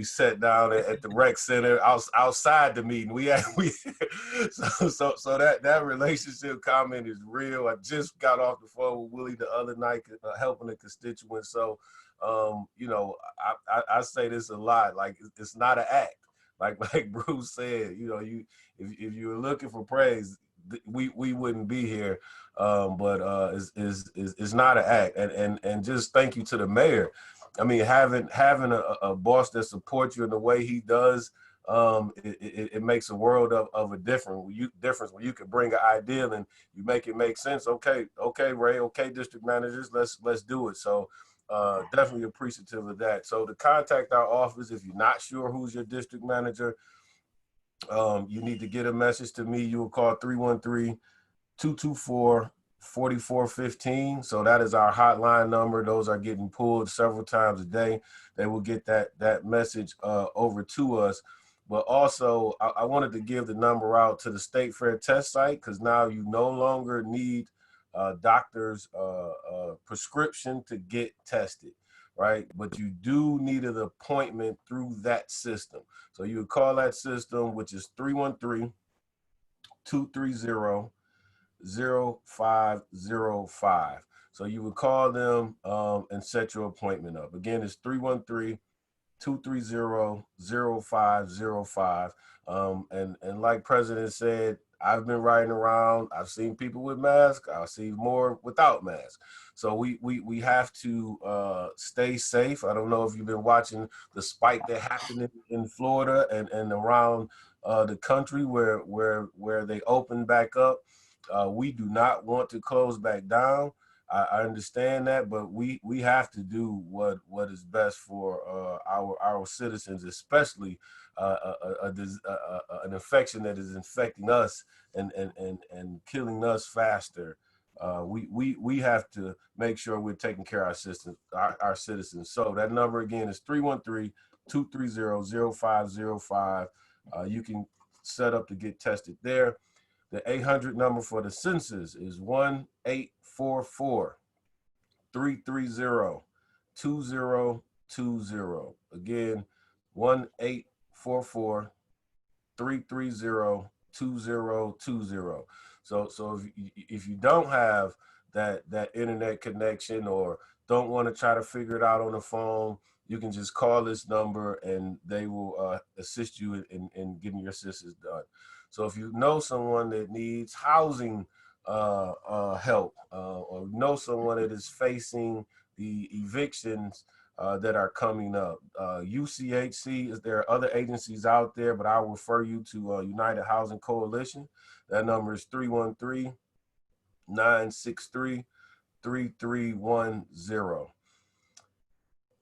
[SPEAKER 3] sat down at the rec center outside the meeting. So that relationship comment is real. I just got off the phone with Willie the other night, helping the constituents. So, you know, I say this a lot. Like, it's not an act. Like Bruce said, you know, if you were looking for praise, we wouldn't be here. But it's not an act. And just thank you to the mayor. I mean, having a boss that supports you in the way he does, it makes a world of a difference. When you can bring an idea and you make it make sense. Okay, Ray. Okay, district managers, let's do it. So. Definitely appreciative of that. So to contact our office, if you're not sure who's your district manager, you need to get a message to me. You will call 313-224-4415. So that is our hotline number. Those are getting pulled several times a day. They will get that message over to us. But also, I wanted to give the number out to the State Fair test site, because now you no longer need doctor's prescription to get tested, right? But you do need an appointment through that system. So you would call that system, which is 313-230-0505. So you would call them and set your appointment up. Again, it's 313-230-0505. And like President said, I've been riding around. I've seen people with masks. I've seen more without masks. So we have to stay safe. I don't know if you've been watching the spike that happened in Florida and around the country where they opened back up. We do not want to close back down. I understand that, but we have to do what is best for our citizens, especially an infection that is infecting us and killing us faster. We have to make sure we're taking care of our citizens. So that number again is 313-230-0505. You can set up to get tested there. The 800 number for the census is 1-844-330-2020. Again, 1-844-330-2020. So if you don't have that internet connection or don't want to try to figure it out on the phone, you can just call this number and they will assist you in getting your census done. So if you know someone that needs housing help or know someone that is facing the evictions that are coming up, UCHC, there are other agencies out there, but I'll refer you to United Housing Coalition. That number is 313-963-3310.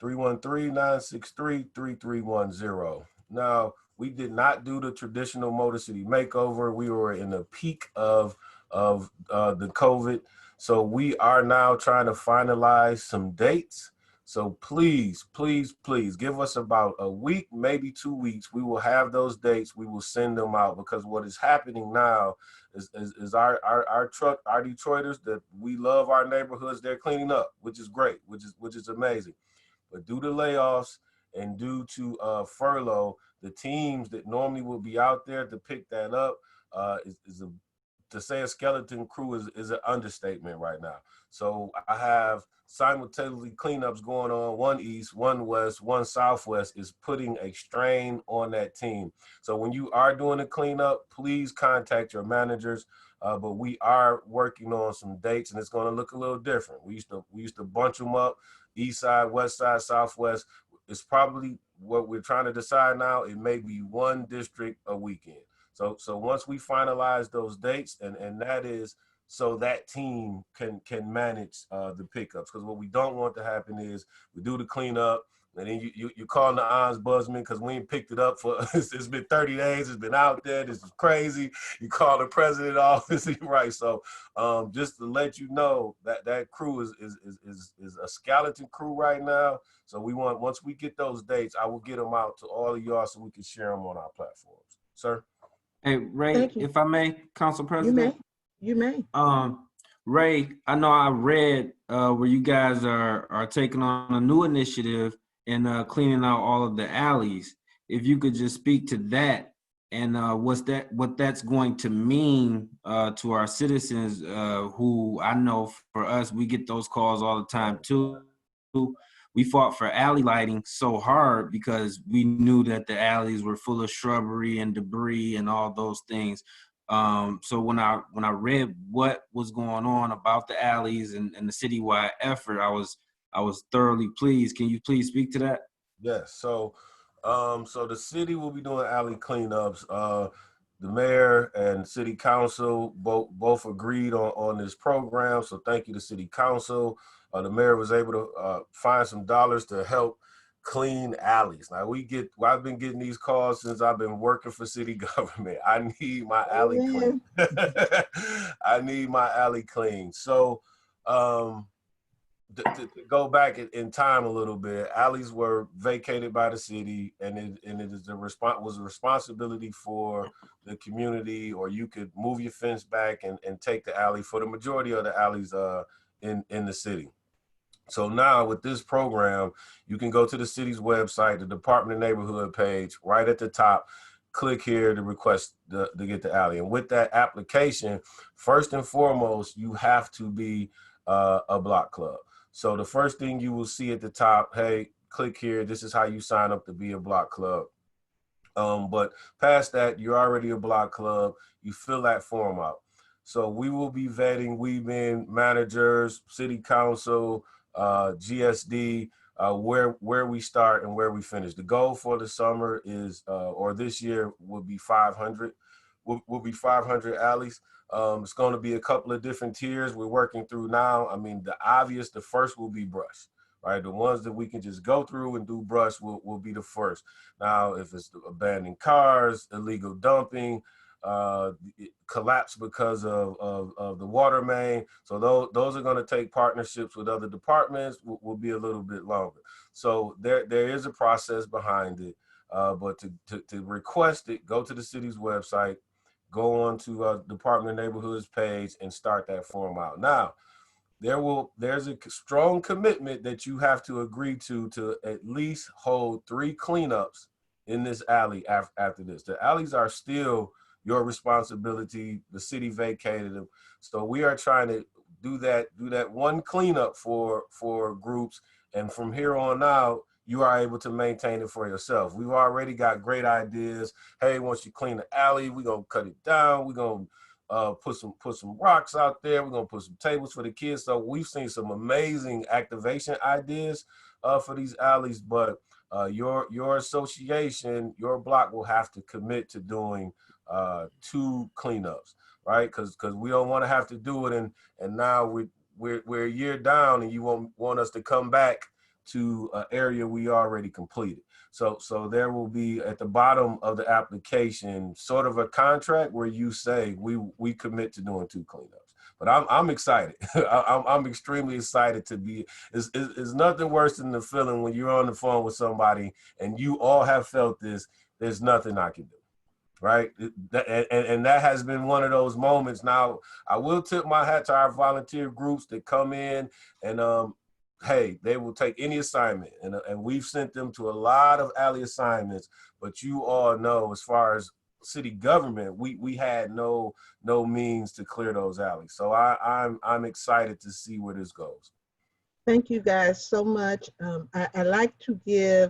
[SPEAKER 3] 313-963-3310. Now, we did not do the traditional Motor City makeover. We were in the peak of the COVID. So we are now trying to finalize some dates. So please, please, please give us about a week, maybe 2 weeks. We will have those dates. We will send them out, because what is happening now is our Detroiters that we love our neighborhoods, they're cleaning up, which is great, which is amazing. But due to layoffs and due to furlough, the teams that normally will be out there to pick that up to say a skeleton crew is an understatement right now. So I have simultaneously cleanups going on. One east, one west, one southwest is putting a strain on that team. So when you are doing a cleanup, please contact your managers. But we are working on some dates, and it's going to look a little different. We used to bunch them up, east side, west side, southwest. It's probably what we're trying to decide now. It may be one district a weekend. So once we finalize those dates, and that is so that team can manage the pickups, because what we don't want to happen is we do the cleanup, and then you calling the Ombudsman because we ain't picked it up for it's been 30 days, it's been out there, this is crazy. You call the president office, right? So just to let you know that crew is a skeleton crew right now. So we want, once we get those dates, I will get them out to all of y'all so we can share them on our platforms. Sir?
[SPEAKER 2] Hey, Ray, if I may, Council President.
[SPEAKER 1] You may.
[SPEAKER 2] Ray, I know I read where you guys are taking on a new initiative and cleaning out all of the alleys. If you could just speak to that and what that's going to mean to our citizens, who I know for us, we get those calls all the time too. We fought for alley lighting so hard because we knew that the alleys were full of shrubbery and debris and all those things. So when I read what was going on about the alleys and the citywide effort, I was thoroughly pleased. Can you please speak to that?
[SPEAKER 3] Yes. So the city will be doing alley cleanups. The mayor and city council both agreed on this program. So thank you to city council. The mayor was able to find some dollars to help clean alleys. Now I've been getting these calls since I've been working for city government. I need my alley clean. I need my alley clean. So to go back in time a little bit, alleys were vacated by the city, and it was a responsibility for the community, or you could move your fence back and take the alley for the majority of the alleys in the city. So now with this program, you can go to the city's website, the Department of Neighborhood page, right at the top, click here to request to get the alley. And with that application, first and foremost, you have to be a block club. So the first thing you will see at the top, hey, click here. This is how you sign up to be a block club. But past that, you're already a block club. You fill that form out. So we will be vetting weed-in managers, city council, GSD, where we start and where we finish. The goal for the summer is, or this year, will be 500. Will be 500 alleys. It's going to be a couple of different tiers we're working through now. I mean, the first will be brush. right? The ones that we can just go through and do brush will be the first. Now, if it's abandoned cars, illegal dumping, collapse because of the water main. So those are going to take partnerships with other departments, will be a little bit longer. So there is a process behind it. But to request it, go to the city's website, go on to Department of Neighborhoods page and start that form out. Now, there's a strong commitment that you have to agree to at least hold 3 cleanups in this alley after this. The alleys are still your responsibility. The city vacated them. So we are trying to do that one cleanup for groups. And from here on out, you are able to maintain it for yourself. We've already got great ideas. Hey, once you clean the alley, we're gonna cut it down. We're gonna put some rocks out there. We're gonna put some tables for the kids. So we've seen some amazing activation ideas for these alleys. But your association, your block will have to commit to doing 2 cleanups, right? Because we don't want to have to do it, and now we're a year down, and you won't want us to come back to an area we already completed. So there will be at the bottom of the application sort of a contract where you say we commit to doing 2 cleanups. But I'm excited. I'm extremely excited to be. It's nothing worse than the feeling when you're on the phone with somebody and you all have felt this. There's nothing I can do, right? And that has been one of those moments. Now I will tip my hat to our volunteer groups that come in and hey, they will take any assignment, and we've sent them to a lot of alley assignments. But you all know, as far as city government, we had no means to clear those alleys. So I'm excited to see where this goes.
[SPEAKER 1] Thank you guys so much. I like to give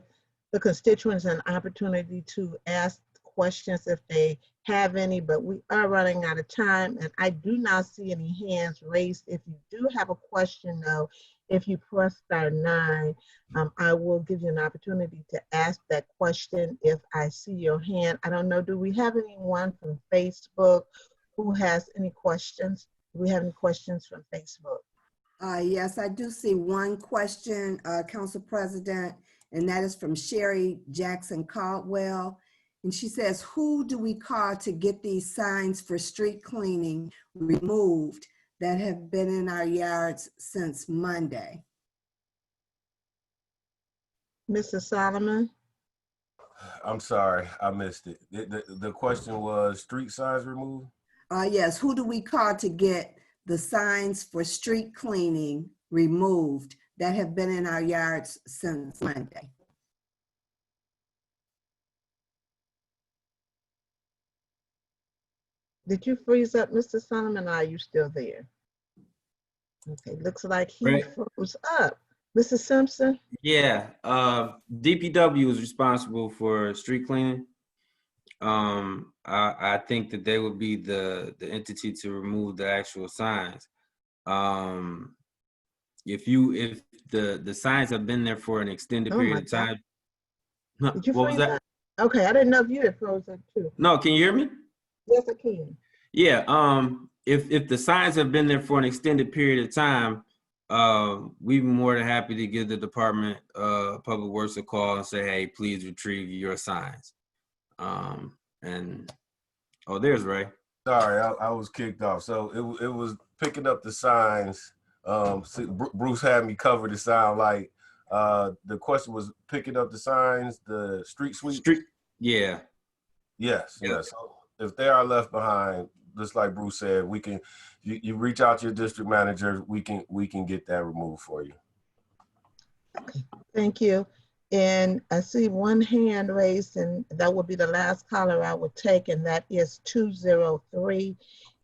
[SPEAKER 1] the constituents an opportunity to ask questions if they have any, but we are running out of time, and I do not see any hands raised. If you do have a question, though, if you press *9, I will give you an opportunity to ask that question if I see your hand. I don't know, do we have anyone from Facebook who has any questions? Do we have any questions from Facebook?
[SPEAKER 6] Yes, I do see one question, Council President, and that is from Sherry Jackson Caldwell. And she says, who do we call to get these signs for street cleaning removed that have been in our yards since Monday?
[SPEAKER 1] Mr. Solomon?
[SPEAKER 3] I'm sorry, I missed it. The question was street signs removed?
[SPEAKER 6] Yes, who do we call to get the signs for street cleaning removed that have been in our yards since Monday?
[SPEAKER 1] Did you freeze up, Mr. Solomon, or are you still there? Okay, looks like he froze up. Mr. Simpson?
[SPEAKER 2] Yeah, DPW is responsible for street cleaning. I think that they would be the entity to remove the actual signs. If the signs have been there for an extended period of time.
[SPEAKER 1] Did you
[SPEAKER 2] what was that?
[SPEAKER 1] up? Okay, I didn't know if you had froze up too.
[SPEAKER 2] No, can you hear me?
[SPEAKER 1] Yes, I can.
[SPEAKER 2] Yeah, if the signs have been there for an extended period of time, we'd be more than happy to give the Department of Public Works a call and say, hey, please retrieve your signs. And oh, there's Ray.
[SPEAKER 3] Sorry, I was kicked off. So it was picking up the signs. Bruce had me covered. It sound like the question was picking up the signs, the street sweep.
[SPEAKER 2] Yeah.
[SPEAKER 3] Yes. So if they are left behind, just like Bruce said, we can. You reach out to your district manager. We can get that removed for you.
[SPEAKER 1] Okay, thank you. And I see one hand raised, and that will be the last caller I will take, and that is 203.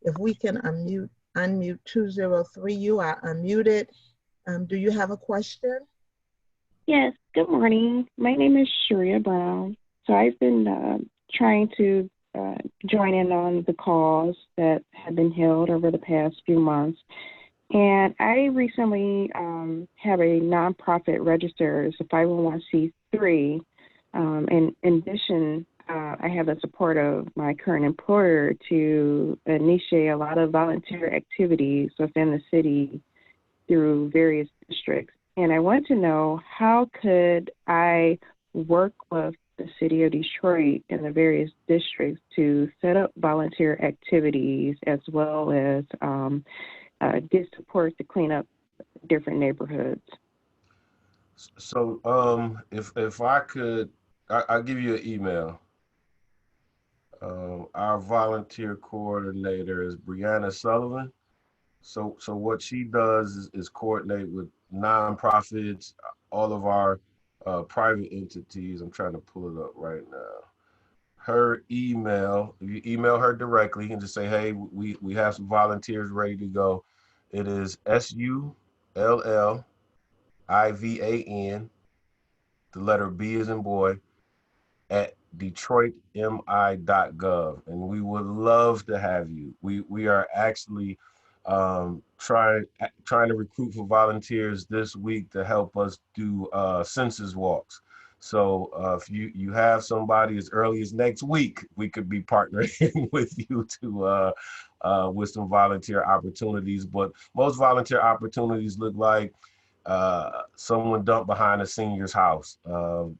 [SPEAKER 1] If we can unmute 203, you are unmuted. Do you have a question?
[SPEAKER 7] Yes, good morning. My name is Sharia Brown. So I've been trying to join in on the calls that have been held over the past few months. And I recently have a nonprofit registered as a 501c3. In addition, I have the support of my current employer to initiate a lot of volunteer activities within the city through various districts. And I want to know, how could I work with the city of Detroit and the various districts to set up volunteer activities, as well as get support to clean up different neighborhoods?
[SPEAKER 3] So if I could, I'll give you an email. Our volunteer coordinator is Brianna Sullivan. So what she does is coordinate with nonprofits, all of our private entities. I'm trying to pull it up right now. Her email, if you email her directly and just say, hey, we have some volunteers ready to go. It is SULLIVAN, the letter B as in boy, at detroitmi.gov, and we would love to have you. We are actually trying to recruit for volunteers this week to help us do census walks. So if you have somebody as early as next week, we could be partnering with you to with some volunteer opportunities. But most volunteer opportunities look like someone dumped behind a senior's house.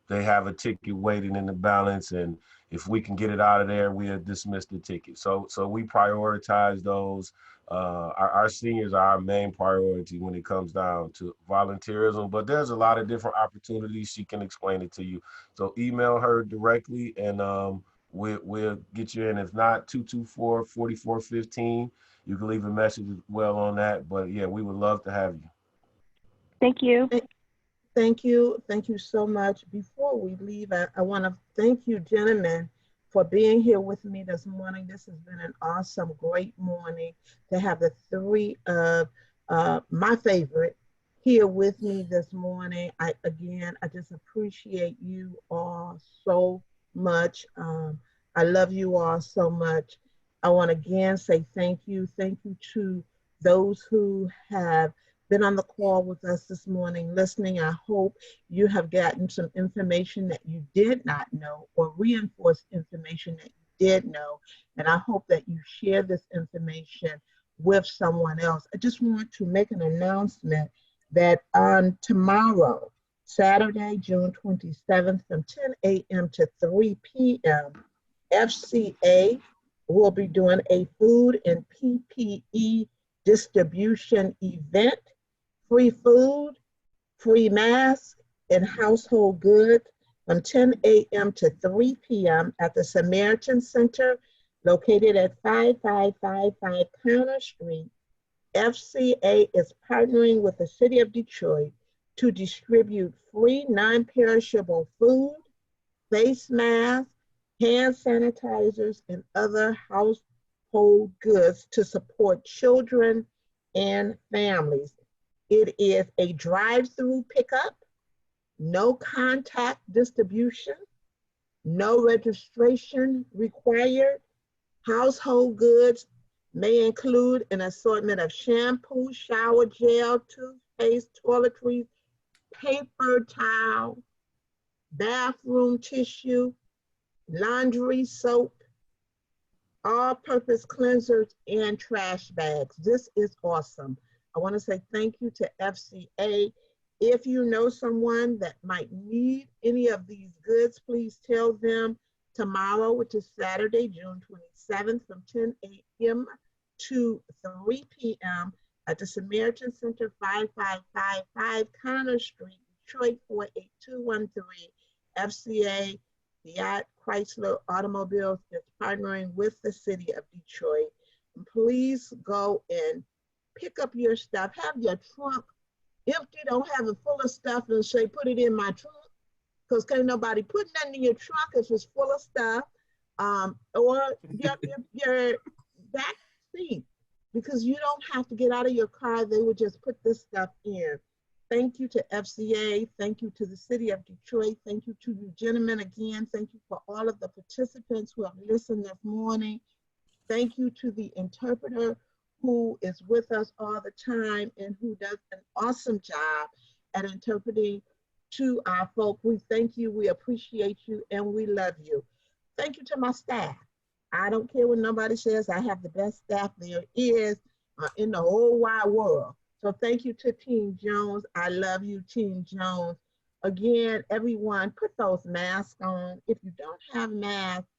[SPEAKER 3] They have a ticket waiting in the balance, and if we can get it out of there, we'll dismiss the ticket. So we prioritize those. Our seniors are our main priority when it comes down to volunteerism, but there's a lot of different opportunities. She can explain it to you. So email her directly, and we'll get you in. If not, 224-4415. You can leave a message as well on that. But yeah, we would love to have you.
[SPEAKER 7] Thank you.
[SPEAKER 1] Thank you. Thank you so much. Before we leave, I want to thank you, gentlemen, for being here with me this morning. This has been an awesome, great morning to have the three of my favorite here with me this morning. I just appreciate you all so much. I love you all so much. I want to again say thank you. Thank you to those who have been on the call with us this morning listening. I hope you have gotten some information that you did not know, or reinforced information that you did know. And I hope that you share this information with someone else. I just want to make an announcement that on tomorrow, Saturday, June 27th, from 10 a.m. to 3 p.m., FCA will be doing a food and PPE distribution event. Free food, free masks, and household goods from 10 a.m. to 3 p.m. at the Samaritan Center located at 5555 Counter Street. FCA is partnering with the City of Detroit to distribute free non-perishable food, face masks, hand sanitizers, and other household goods to support children and families. It is a drive-through pickup, no contact distribution, no registration required. Household goods may include an assortment of shampoo, shower gel, toothpaste, toiletries, paper towel, bathroom tissue, laundry soap, all-purpose cleansers, and trash bags. This is awesome. I want to say thank you to FCA. If you know someone that might need any of these goods, please tell them tomorrow, which is Saturday, June 27th, from 10 a.m. to 3 p.m. at the Samaritan Center, 5555 Connor Street, Detroit 48213. FCA, Fiat Chrysler Automobiles is partnering with the City of Detroit. And please go and pick up your stuff. Have your trunk empty. Don't have it full of stuff and say, put it in my trunk, because can't nobody put nothing in your trunk if it's full of stuff. Or your back seat, because you don't have to get out of your car. They would just put this stuff in. Thank you to FCA. Thank you to the City of Detroit. Thank you to you gentlemen again. Thank you for all of the participants who have listened this morning. Thank you to the interpreter who is with us all the time and who does an awesome job at interpreting to our folk. We thank you, we appreciate you, and we love you. Thank you to my staff. I don't care what nobody says, I have the best staff there is in the whole wide world. So thank you to Team Jones. I love you, Team Jones. Again, everyone, put those masks on. If you don't have masks,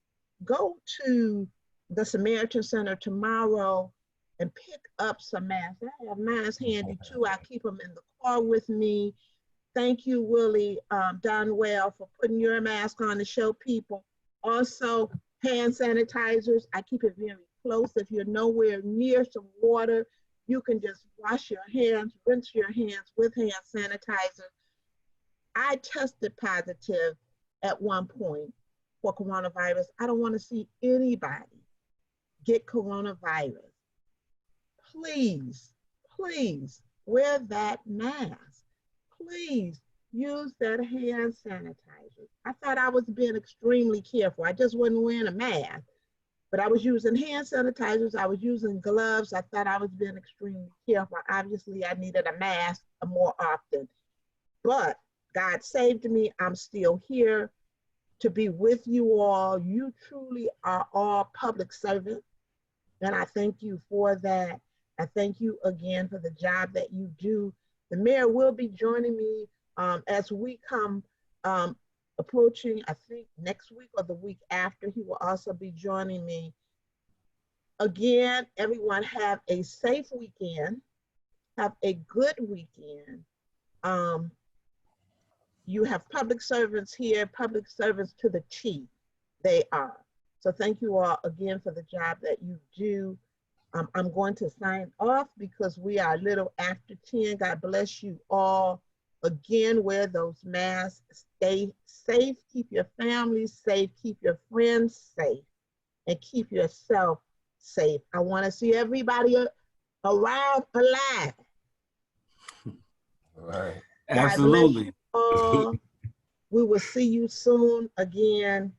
[SPEAKER 1] go to the Samaritan Center tomorrow and pick up some masks. I have mine handy too. I keep them in the car with me. Thank you, Willie Donwell, for putting your mask on to show people. Also, hand sanitizers. I keep it very close. If you're nowhere near some water, you can just wash your hands, rinse your hands with hand sanitizer. I tested positive at one point for coronavirus. I don't want to see anybody get coronavirus. Please, please wear that mask. Please use that hand sanitizer. I thought I was being extremely careful. I just wasn't wearing a mask, but I was using hand sanitizers. I was using gloves. I thought I was being extremely careful. Obviously, I needed a mask more often, but God saved me. I'm still here to be with you all. You truly are all public servants, and I thank you for that. I thank you again for the job that you do. The mayor will be joining me as we come approaching, I think next week or the week after. He will also be joining me. Again, everyone have a safe weekend. Have a good weekend. You have public servants here, public servants to the chief. They are. So thank you all again for the job that you do. I'm going to sign off because we are a little after 10. God bless you all. Again, wear those masks. Stay safe. Keep your family safe. Keep your friends safe. And keep yourself safe. I want to see everybody around alive.
[SPEAKER 3] All right.
[SPEAKER 2] Absolutely.
[SPEAKER 1] We will see you soon again.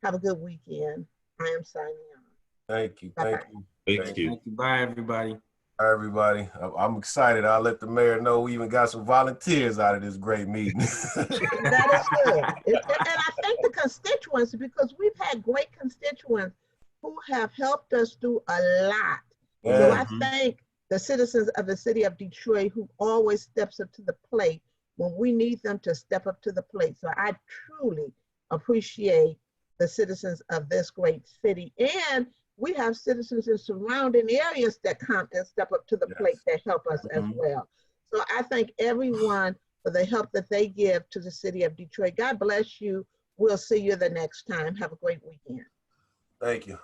[SPEAKER 1] Have a good weekend. I am signing on.
[SPEAKER 3] Thank you.
[SPEAKER 1] Bye-bye.
[SPEAKER 3] Thank you.
[SPEAKER 5] Thank you.
[SPEAKER 2] Thank you. Bye, everybody.
[SPEAKER 3] Hi, everybody. I'm excited. I'll let the mayor know we even got some volunteers out of this great meeting.
[SPEAKER 1] That is good. And I thank the constituents because we've had great constituents who have helped us do a lot.
[SPEAKER 3] Yeah.
[SPEAKER 1] So I thank the citizens of the city of Detroit who always steps up to the plate when we need them to step up to the plate. So I truly appreciate the citizens of this great city. And we have citizens in surrounding areas that come and step up to the plate that help us as well. So I thank everyone for the help that they give to the city of Detroit. God bless you. We'll see you the next time. Have a great weekend.
[SPEAKER 3] Thank you.